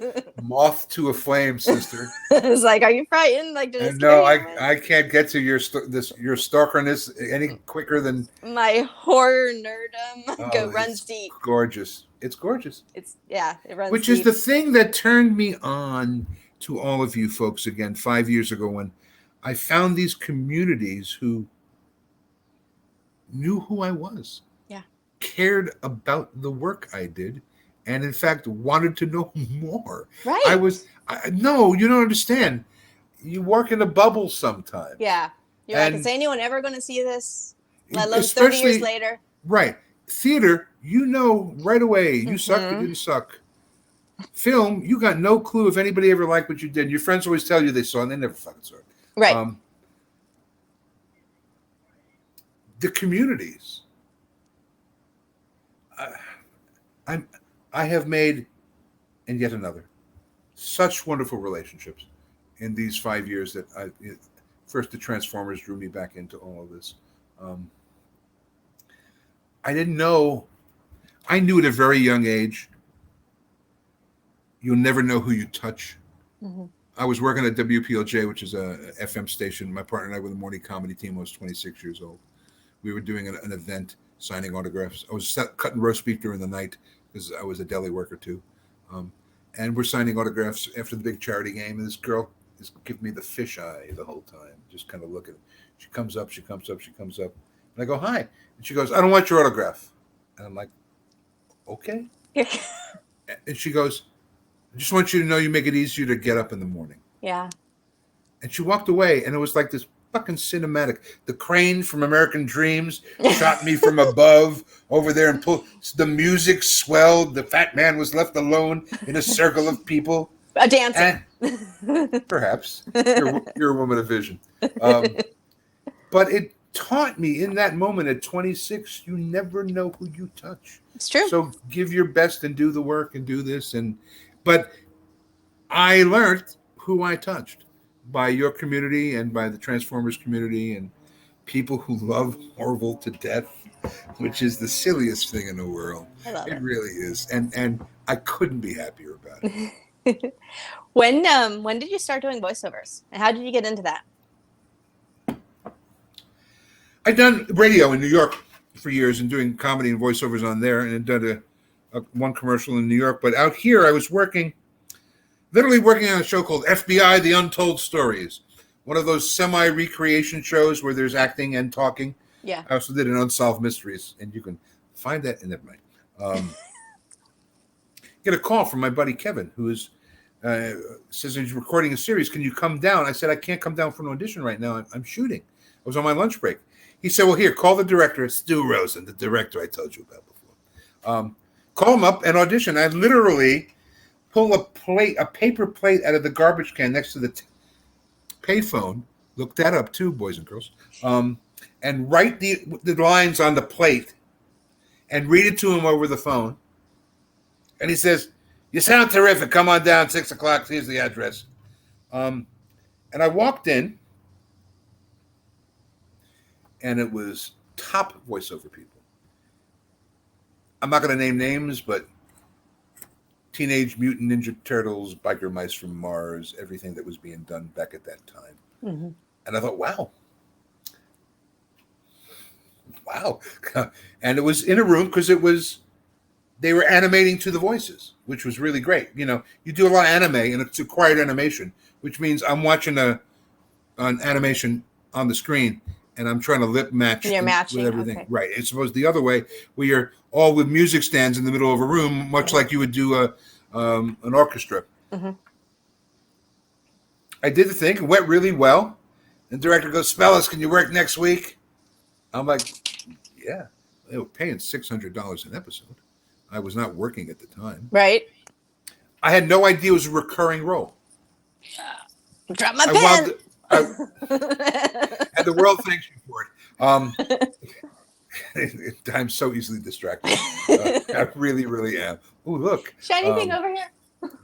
moth to a flame, sister. It's like, are you frightened? Like, did it no, I can't get to your stalkerness any quicker than my horror nerdum runs deep. Gorgeous. It's gorgeous. It runs Which deep. is the thing that turned me on to all of you folks again 5 years ago when I found these communities who knew who I was. Yeah. Cared about the work I did, and in fact wanted to know more. Right. No, you don't understand. You work in a bubble sometimes. Yeah. You're like, is anyone ever going to see this? Let alone 30 years later. Right. Theater, you know right away. You suck, you didn't suck. Film, you got no clue if anybody ever liked what you did. Your friends always tell you they saw it, and they never fucking saw it. Right. The communities. I have made, and yet another, such wonderful relationships in these 5 years that first the Transformers drew me back into all of this. I didn't know. I knew at a very young age, you'll never know who you touch. Mm-hmm. I was working at WPLJ, which is a FM station. My partner and I were the morning comedy team. I was 26 years old. We were doing an event, signing autographs. I was cutting roast beef during the night because I was a deli worker too. And we're signing autographs after the big charity game. And this girl is giving me the fisheye the whole time, just kind of looking. She comes up. And I go, hi. And she goes, I don't want your autograph. And I'm like, okay. And she goes, I just want you to know you make it easier to get up in the morning. Yeah. And she walked away, and it was like this fucking cinematic. The crane from American Dreams shot me from above over there and pulled. The music swelled. The fat man was left alone in a circle of people. A dancer. Perhaps. You're a woman of vision. But it taught me in that moment at 26, you never know who you touch. It's true. So give your best and do the work and do this. But I learned who I touched by your community and by the Transformers community and people who love Marvel to death, which is the silliest thing in the world. I love it. It really is. And I couldn't be happier about it. When did you start doing voiceovers? And how did you get into that? I'd done radio in New York for years and doing comedy and voiceovers on there, and had done one commercial in New York. But out here, I was literally working on a show called FBI: The Untold Stories, one of those semi-recreation shows where there's acting and talking. Yeah. I also did an Unsolved Mysteries, and you can find that in that night. Get a call from my buddy Kevin, who says he's recording a series. Can you come down? I said, I can't come down for an audition right now. I'm shooting. I was on my lunch break. He said, well, here, call the director, Stu Rosen, the director I told you about before. Call him up and audition. I literally pull a paper plate out of the garbage can next to the payphone. Look that up too, boys and girls. And write the lines on the plate and read it to him over the phone. And he says, you sound terrific. Come on down, 6 o'clock. Here's the address. And I walked in. And it was top voiceover people. I'm not going to name names, but Teenage Mutant Ninja Turtles, Biker Mice from Mars, everything that was being done back at that time. Mm-hmm. And I thought, wow. And it was in a room because they were animating to the voices, which was really great. You know, you do a lot of anime, and it's acquired animation, which means I'm watching an animation on the screen, and I'm trying to lip match with everything. Okay. Right. It's supposed the other way, where you're all with music stands in the middle of a room, much like you would do an orchestra. Mm-hmm. I did the thing. It went really well. And the director goes, Spellos, can you work next week? I'm like, yeah. They were paying $600 an episode. I was not working at the time. Right. I had no idea it was a recurring role. Yeah. Drop my pen. And the world thanks you for it. I'm so easily distracted. I really, really am. Oh, look. Shiny thing over here.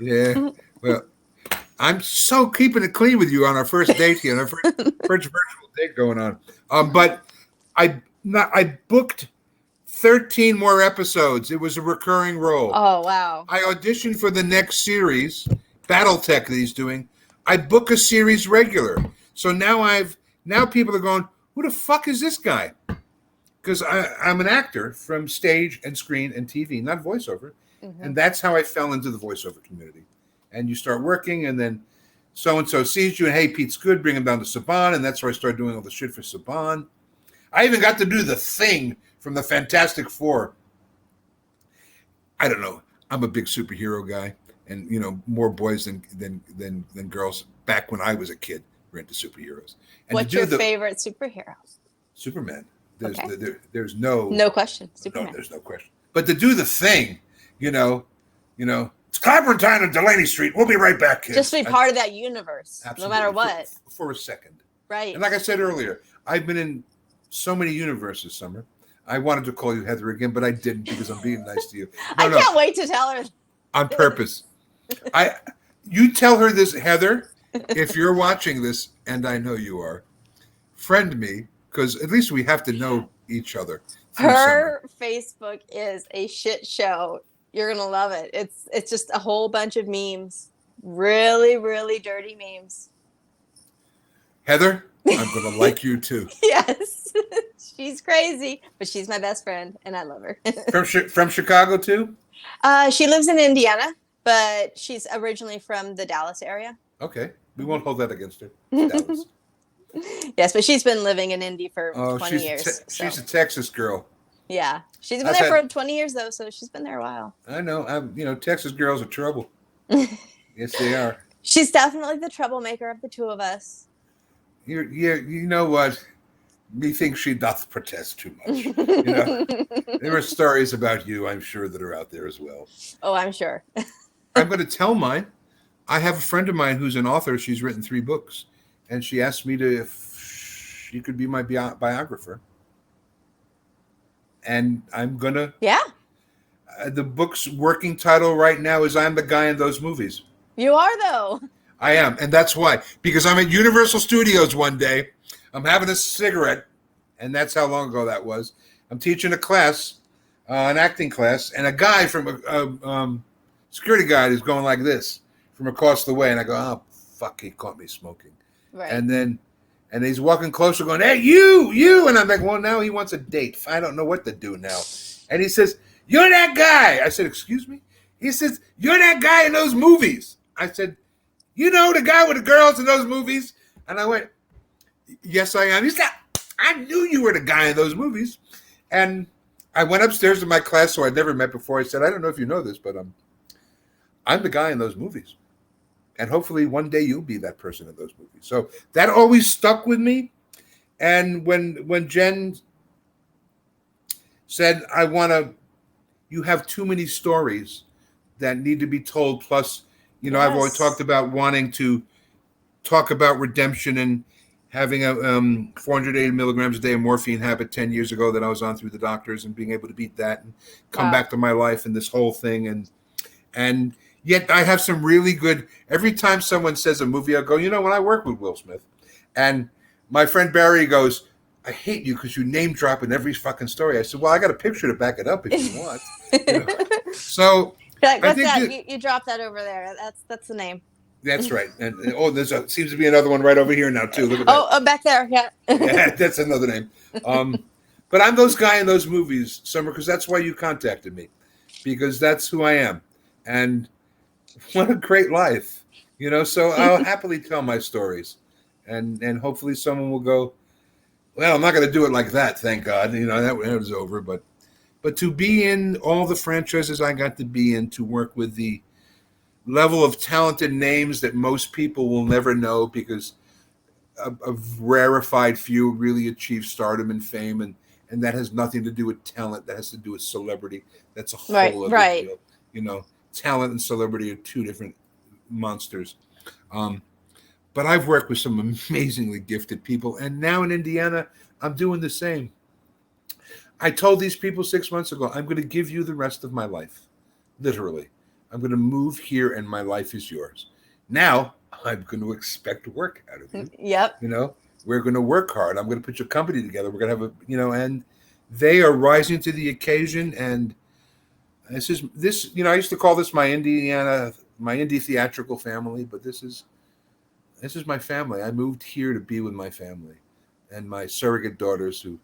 Yeah. Well, I'm so keeping it clean with you on our first date here, on our first virtual date going on. But I booked 13 more episodes. It was a recurring role. Oh, wow. I auditioned for the next series, Battletech, that he's doing. I book a series regular. So now people are going, who the fuck is this guy? Because I'm an actor from stage and screen and TV, not voiceover. Mm-hmm. And that's how I fell into the voiceover community. And you start working, and then so-and-so sees you, and hey, Pete's good, bring him down to Saban. And that's where I started doing all the shit for Saban. I even got to do the Thing from the Fantastic Four. I don't know. I'm a big superhero guy, and more boys than girls. Back when I was a kid, were into superheroes. And what's your favorite superhero? Superman. There's okay. there's no question. Superman. No, there's no question. But to do the Thing, it's Clyburn and Delaney Street. We'll be right back, kids. Just be part of that universe, absolutely, no matter what. For a second. Right. And like I said earlier, I've been in so many universes, Summer. I wanted to call you Heather again, but I didn't because I'm being nice to you. I can't wait to tell her. On purpose. You tell her this, Heather, if you're watching this, and I know you are, friend me, because at least we have to know each other. Her Facebook is a shit show. You're gonna love it. It's just a whole bunch of memes. Really, really dirty memes. Heather, I'm gonna like you too. Yes. She's crazy, but she's my best friend, and I love her. From Chicago too? She lives in Indiana, but she's originally from the Dallas area. Okay. We won't hold that against her. Dallas. Yes, but she's been living in Indy for 20 years. She's a Texas girl. Yeah. She's been there for 20 years, though, so she's been there a while. I know. Texas girls are trouble. Yes, they are. She's definitely the troublemaker of the two of us. You know what? Methinks she doth protest too much. There are stories about you, I'm sure, that are out there as well. Oh, I'm sure. I'm going to tell mine. I have a friend of mine who's an author. She's written 3 books, and she asked me if she could be my biographer. And I'm going to. Yeah. The book's working title right now is I'm the Guy in Those Movies. You are, though. I am, and that's why. Because I'm at Universal Studios one day. I'm having a cigarette, and that's how long ago that was. I'm teaching a class, an acting class, and a guy from a security guard is going like this from across the way, and I go, oh, fuck, he caught me smoking. Right. And he's walking closer going, hey, you, and I'm like, well, now he wants a date. I don't know what to do now. And he says, you're that guy. I said, excuse me? He says, you're that guy in those movies. I said, you know the guy with the girls in those movies? And I went, yes, I am. He said, I knew you were the guy in those movies. And I went upstairs to my class, who I'd never met before. I said, I don't know if you know this, but I'm the guy in those movies. And hopefully one day you'll be that person in those movies. So that always stuck with me. And when Jen said, you have too many stories that need to be told. Plus, yes. I've always talked about wanting to talk about redemption and having a 480 milligrams a day of morphine habit 10 years ago that I was on through the doctors, and being able to beat that and come back to my life and this whole thing. And yet I have some really good, every time someone says a movie, I'll go, when I work with Will Smith, and my friend Barry goes, I hate you because you name drop in every fucking story. I said, well, I got a picture to back it up if you want. So like, what's that? You dropped that over there. That's the name. That's right. And there's seems to be another one right over here now too. Look at that. Oh, back there. Yeah. Yeah, that's another name. But I'm those guy in those movies, Summer, because that's why you contacted me, because that's who I am. And what a great life, so I'll happily tell my stories, and hopefully someone will go, well, I'm not going to do it like that. Thank God. That was over. But to be in all the franchises I got to be in, to work with the level of talented names that most people will never know, because a rarefied few really achieve stardom and fame, and that has nothing to do with talent. That has to do with celebrity. That's a whole other deal. Talent and celebrity are two different monsters. But I've worked with some amazingly gifted people, and now in Indiana, I'm doing the same. I told these people 6 months ago, I'm going to give you the rest of my life, literally. I'm going to move here, and my life is yours. Now, I'm going to expect work out of you. Yep. We're going to work hard. I'm going to put your company together. We're going to have and they are rising to the occasion. And this, I used to call this my indie theatrical family, but this is my family. I moved here to be with my family and my surrogate daughters, who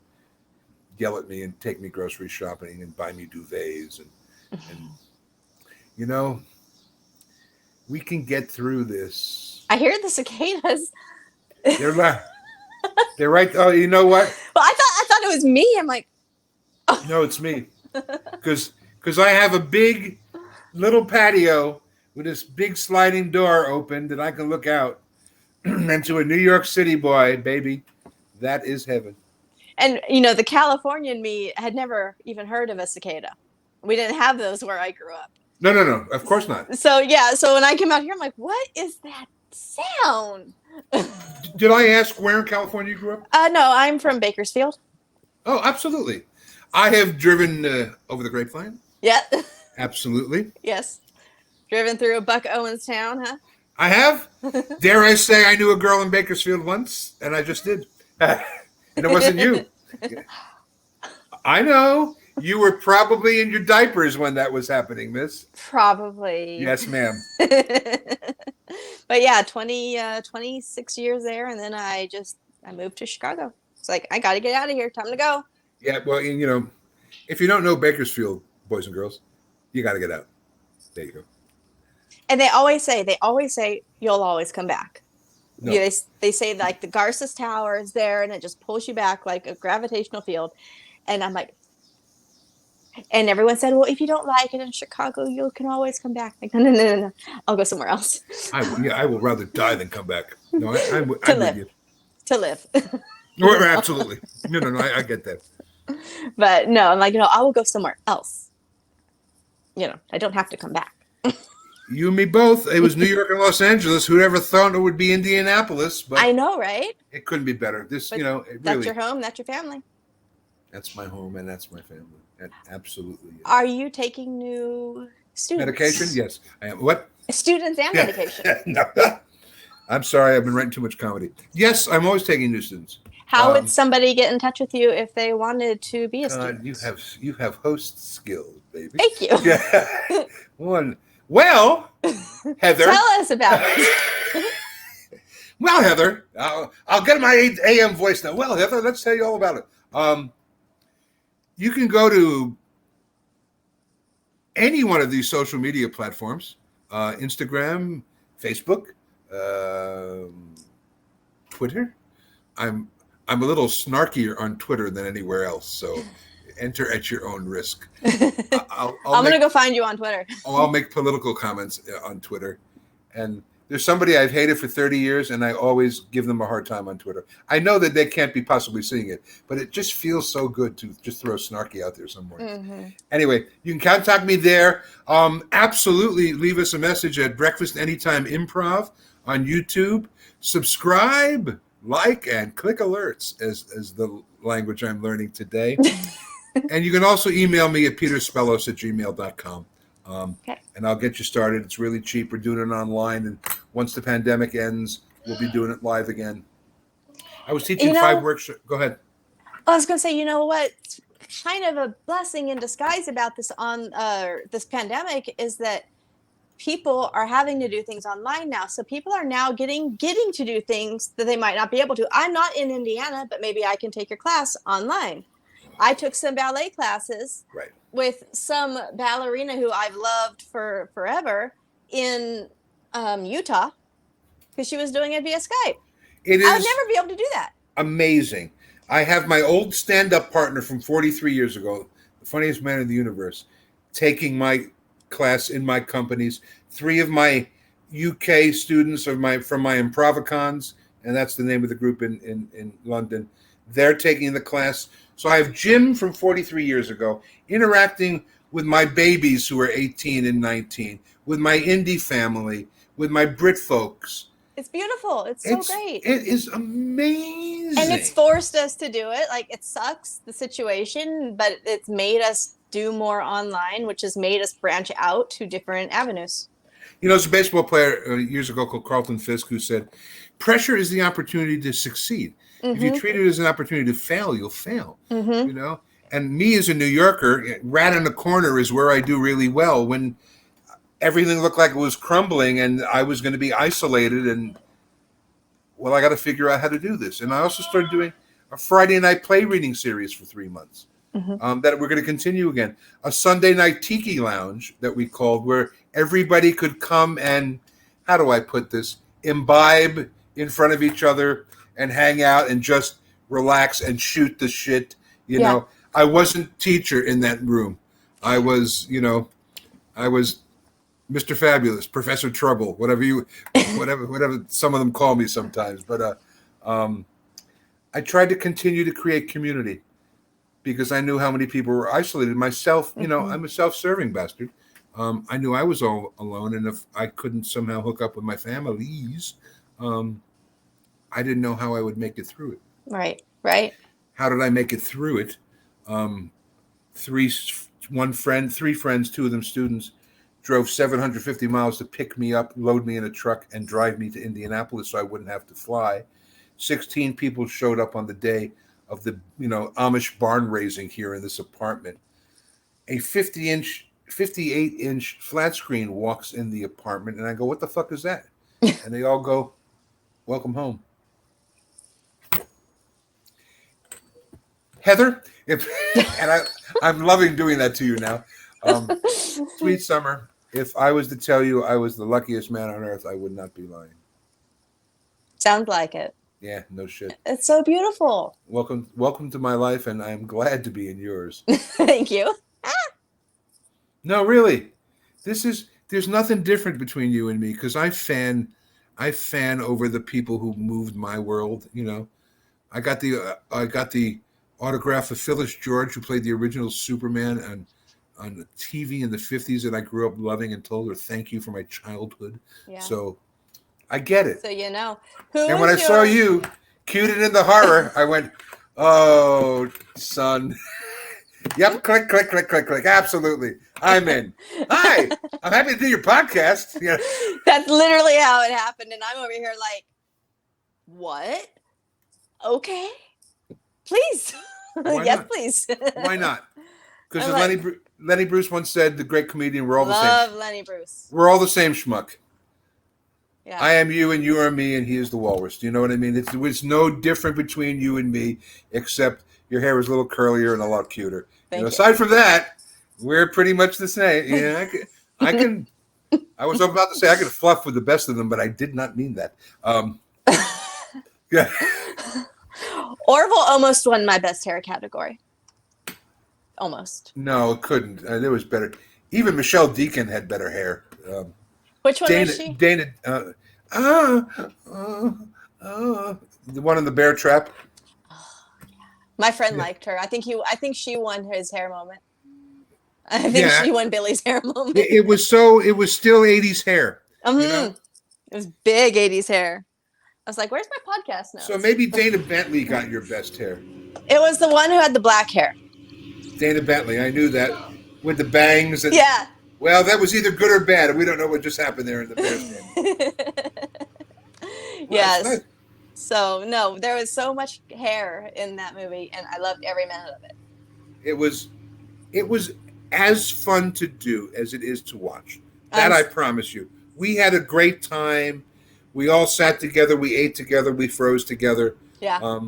yell at me and take me grocery shopping and buy me duvets and we can get through this. I hear the cicadas. They're right. Oh, you know what? Well, I thought was me. I'm like, oh. No, it's me. Because I have a big little patio with this big sliding door open that I can look out into a New York City boy, baby. That is heaven. And, you know, the Californian me had never even heard of a cicada. We didn't have those where I grew up. No. Of course not. So, yeah. So when I came out here, I'm like, what is that sound? Did I ask where in California you grew up? No, I'm from Bakersfield. Oh, absolutely. I have driven over the Grapevine. Yeah. Absolutely. Yes. Driven through Buck Owens town, huh? I have. Dare I say I knew a girl in Bakersfield once, and I just did. And it wasn't you. I know. You were probably in your diapers when that was happening, miss. Probably. Yes, ma'am. But yeah, 26 years there, and then I moved to Chicago. It's like, I got to get out of here. Time to go. Yeah, well, you know, if you don't know Bakersfield, boys and girls, you got to get out. There you go. And they always say, you'll always come back. No. Yeah, they say like the Garces Tower is there, and it just pulls you back like a gravitational field. And I'm like, and everyone said, well, if you don't like it in Chicago, you can always come back. Like, no. I'll go somewhere else. I will rather die than come back. No, I'm with you. To live. No, absolutely. No, I get that. But no, I'm like, no, I will go somewhere else. You know, I don't have to come back. You and me both. It was New York and Los Angeles. Who'd ever thought it would be Indianapolis? But I know, right? It couldn't be better. This, but you know, it that's really, your home. That's your family. That's my home, and that's my family. And absolutely. Yes. Are you taking new students? Medication? Yes, I am. What? Students and medication. No. I'm sorry. I've been writing too much comedy. Yes, I'm always taking new students. How would somebody get in touch with you if they wanted to be a student? You have host skills, baby. Thank you. Yeah. Well, Heather. Tell us about it. Well, Heather, I'll get my AM voice now. Well, Heather, let's tell you all about it. You can go to any one of these social media platforms, Instagram, Facebook, Twitter. I'm a little snarkier on Twitter than anywhere else, so enter at your own risk. I'm going to go find you on Twitter. I'll make political comments on Twitter. And there's somebody I've hated for 30 years, and I always give them a hard time on Twitter. I know that they can't be possibly seeing it, but it just feels so good to just throw snarky out there somewhere. Mm-hmm. Anyway, you can contact me there. Absolutely leave us a message at Breakfast Anytime Improv on YouTube. Subscribe, like, and click alerts as the language I'm learning today. And you can also email me at peterspellos@gmail.com. Okay. And I'll get you started. It's really cheap. We're doing it online. And once the pandemic ends, we'll be doing it live again. I was teaching 5 workshops. Go ahead. I was going to say, you know what? Kind of a blessing in disguise about this this pandemic is that people are having to do things online now. So people are now getting to do things that they might not be able to. I'm not in Indiana, but maybe I can take your class online. I took some ballet classes with some ballerina who I've loved for forever in Utah because she was doing it via Skype. I would never be able to do that. Amazing. I have my old stand-up partner from 43 years ago, the funniest man in the universe, taking my class in my companies. 3 of my UK students from my Improvicons, and that's the name of the group in London. They're taking the class. So I have Jim from 43 years ago interacting with my babies who are 18 and 19, with my indie family, with my Brit folks. It's beautiful. It's so great. It is amazing. And it's forced us to do it. Like, it sucks, the situation, but it's made us do more online, which has made us branch out to different avenues. You know, there's a baseball player years ago called Carlton Fisk who said, pressure is the opportunity to succeed. Mm-hmm. If you treat it as an opportunity to fail, you'll fail, you know? And me as a New Yorker, rat in the corner is where I do really well when everything looked like it was crumbling and I was going to be isolated and, well, I got to figure out how to do this. And I also started doing a Friday night play reading series for 3 months that we're going to continue again. A Sunday night tiki lounge that we called where everybody could come and, how do I put this, imbibe in front of each other and hang out and just relax and shoot the shit You know, I wasn't teacher in that room. I was, I was Mr. Fabulous, Professor Trouble, whatever some of them call me sometimes. But I tried to continue to create community because I knew how many people were isolated. Myself, I'm a self-serving bastard. I knew I was all alone, and if I couldn't somehow hook up with my families, I didn't know how I would make it through it. Right. How did I make it through it? Three friends, two of them students, drove 750 miles to pick me up, load me in a truck, and drive me to Indianapolis so I wouldn't have to fly. 16 people showed up on the day of the Amish barn raising here in this apartment. A 58-inch flat screen walks in the apartment, and I go, "What the fuck is that?" And they all go, "Welcome home." Heather, I'm loving doing that to you now. Sweet Summer, if I was to tell you I was the luckiest man on earth, I would not be lying. Sounds like it. Yeah, no shit. It's so beautiful. Welcome to my life, and I'm glad to be in yours. Thank you. No, really. There's nothing different between you and me because I fan over the people who moved my world. I got the autograph of Phyllis George, who played the original Superman on TV in the 50s, that I grew up loving, and told her thank you for my childhood. Yeah. So I get it. So and when I saw you cuted in the horror, I went, "Oh, son." Yep, click. Absolutely. I'm in. Hi, I'm happy to do your podcast. Yeah. That's literally how it happened. And I'm over here like, what? Okay. Please. Yes, please. Why not? Because Lenny Bruce once said, the great comedian, we're all the same. Love Lenny Bruce. We're all the same schmuck. Yeah. I am you and you are me and he is the walrus. Do you know what I mean? It's no different between you and me, except your hair is a little curlier and a lot cuter. Aside from that, we're pretty much the same. Yeah, I was about to say I could fluff with the best of them, but I did not mean that. Yeah. Orville almost won my best hair category. Almost. No, it couldn't. There was better. Even Michelle Deacon had better hair. Which one was she? Dana. The one in the bear trap. My friend liked her. I think she won his hair moment. I think she won Billy's hair moment. It was still 80s hair. It was big 80s hair. I was like, "Where's my podcast now?" So maybe Dana Bentley got your best hair. It was the one who had the black hair. Dana Bentley, I knew that, with the bangs. And, yeah. Well, that was either good or bad, and we don't know what just happened there in the Bears game. Yes. Nice. So, no, there was so much hair in that movie, and I loved every minute of it. It was as fun to do as it is to watch. That I promise you. We had a great time. We all sat together. We ate together. We froze together. Yeah.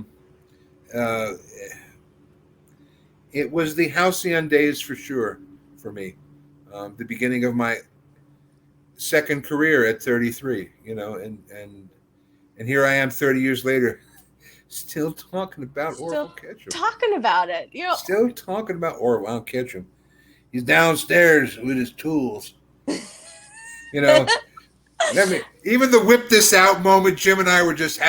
It was the halcyon days for sure for me. The beginning of my second career at 33, and here I am 30 years later, still talking about Orville Ketchum. Talking about it. Still talking about Orville Ketchum. He's downstairs with his tools. Even the whip this out moment, Jim and I were just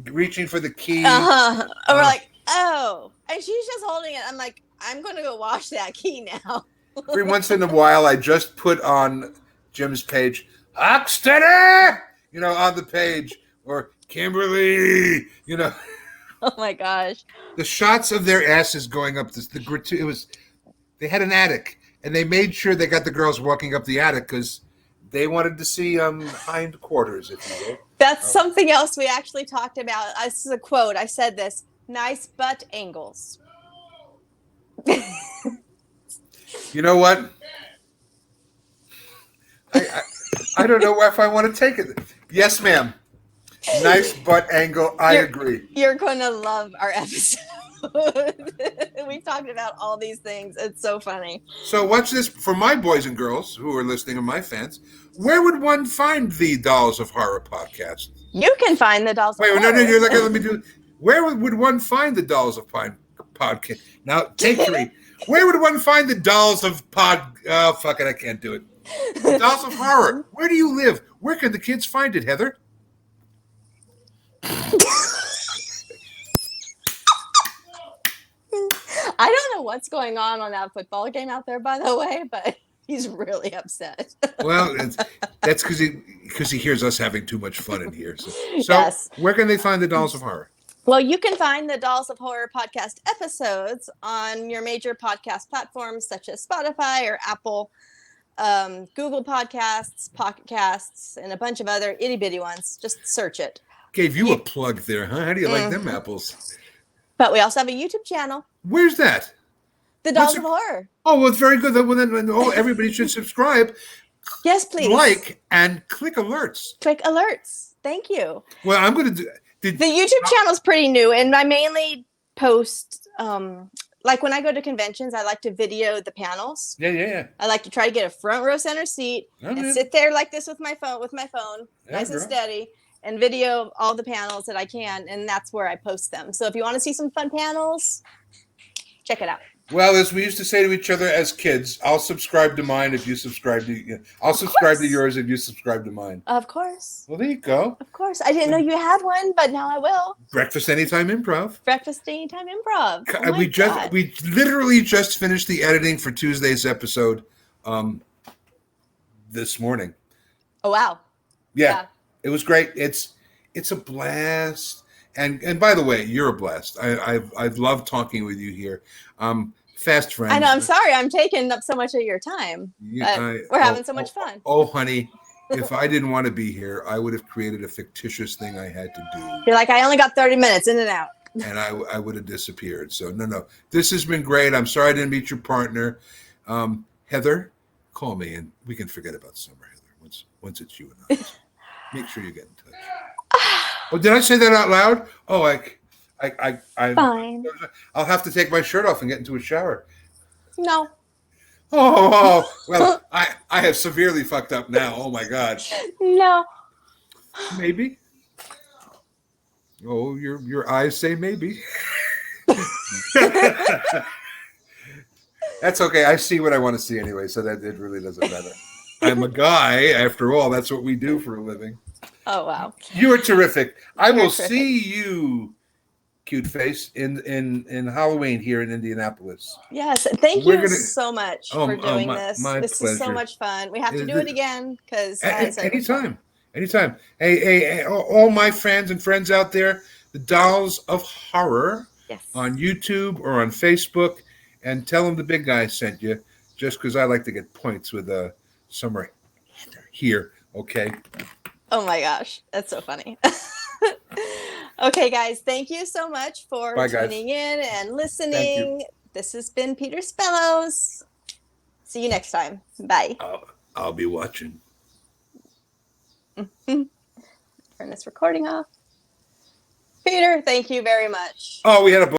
reaching for the key. And we're like, oh. And she's just holding it. I'm like, I'm going to go wash that key now. Every once in a while, I just put on Jim's page, Hockstetter, on the page, or Kimberly, Oh my gosh. The shots of their asses going up they had an attic, and they made sure they got the girls walking up the attic because they wanted to see hindquarters, if you will. That's something else we actually talked about. This is a quote. I said this. Nice butt angles. You know what? I don't know if I want to take it. Yes, ma'am. Nice butt angle. I agree. You're going to love our episode. We've talked about all these things. It's so funny. So watch this. For my boys and girls who are listening and my fans, where would one find the Dolls of Horror podcast? You can find the Dolls of Horror. Wait, no, let me do. Where would one find the Dolls of Horror podcast. Now, take 3. Where would one find the dolls of Oh, fuck it, I can't do it. The dolls of horror. Where do you live? Where can the kids find it, Heather? I don't know what's going on that football game out there, by the way, but he's really upset. Well, that's because he hears us having too much fun in here. So Yes. Where can they find the dolls of horror? Well, you can find the Dolls of Horror podcast episodes on your major podcast platforms such as Spotify or Apple, Google Podcasts, Pocket Casts, and a bunch of other itty bitty ones. Just search it. Gave you a plug there, huh? How do you like them apples? But we also have a YouTube channel. Where's that? The Dolls of Horror. Oh, well, it's very good. Well, then, everybody should subscribe. Yes, please. Like and click alerts. Click alerts. Thank you. Well, I'm going to do... The YouTube channel is pretty new, and I mainly post... like when I go to conventions, I like to video the panels. Yeah. I like to try to get a front row center seat and sit there like this with my phone, nice and steady, and video all the panels that I can, and that's where I post them. So if you want to see some fun panels, check it out. Well, as we used to say to each other as kids, I'll subscribe to mine if you subscribe to... I'll subscribe to yours if you subscribe to mine. Of course. Well, there you go. Of course. I didn't know you had one, but now I will. Breakfast Anytime Improv. Breakfast Anytime Improv. Oh we literally just finished the editing for Tuesday's episode this morning. Oh, wow. Yeah. It was great. It's a blast. And by the way, you're a blast. I've loved talking with you here. Fast friends. I know. I'm sorry. I'm taking up so much of your time. We're having so much fun. Oh, honey, if I didn't want to be here, I would have created a fictitious thing I had to do. You're like, I only got 30 minutes in and out. And I would have disappeared. So no. This has been great. I'm sorry I didn't meet your partner. Heather, call me and we can forget about summer, Heather. Once it's you and I. Make sure you get in touch. Oh, did I say that out loud? Oh, I'm fine. I'll have to take my shirt off and get into a shower. No. Oh, well, I have severely fucked up now. Oh my God. No. Maybe. Oh, your eyes say maybe. That's okay. I see what I want to see anyway, so that it really doesn't matter. I'm a guy, after all. That's what we do for a living. Oh, wow. You are terrific. I will see you, cute face, in Halloween here in Indianapolis. Yes. Thank you so much for doing this. This pleasure. is so much fun. We have to do it again because anytime. Hey, all my fans and friends out there, the Dolls of Horror on YouTube or on Facebook, and tell them the big guy sent you, just because I like to get points with Summer here. Okay. Oh my gosh, that's so funny. Okay, guys, thank you so much for tuning in and listening. This has been Peter Spellos. See you next time. Bye. I'll be watching. Turn this recording off. Peter, thank you very much. Oh, we had a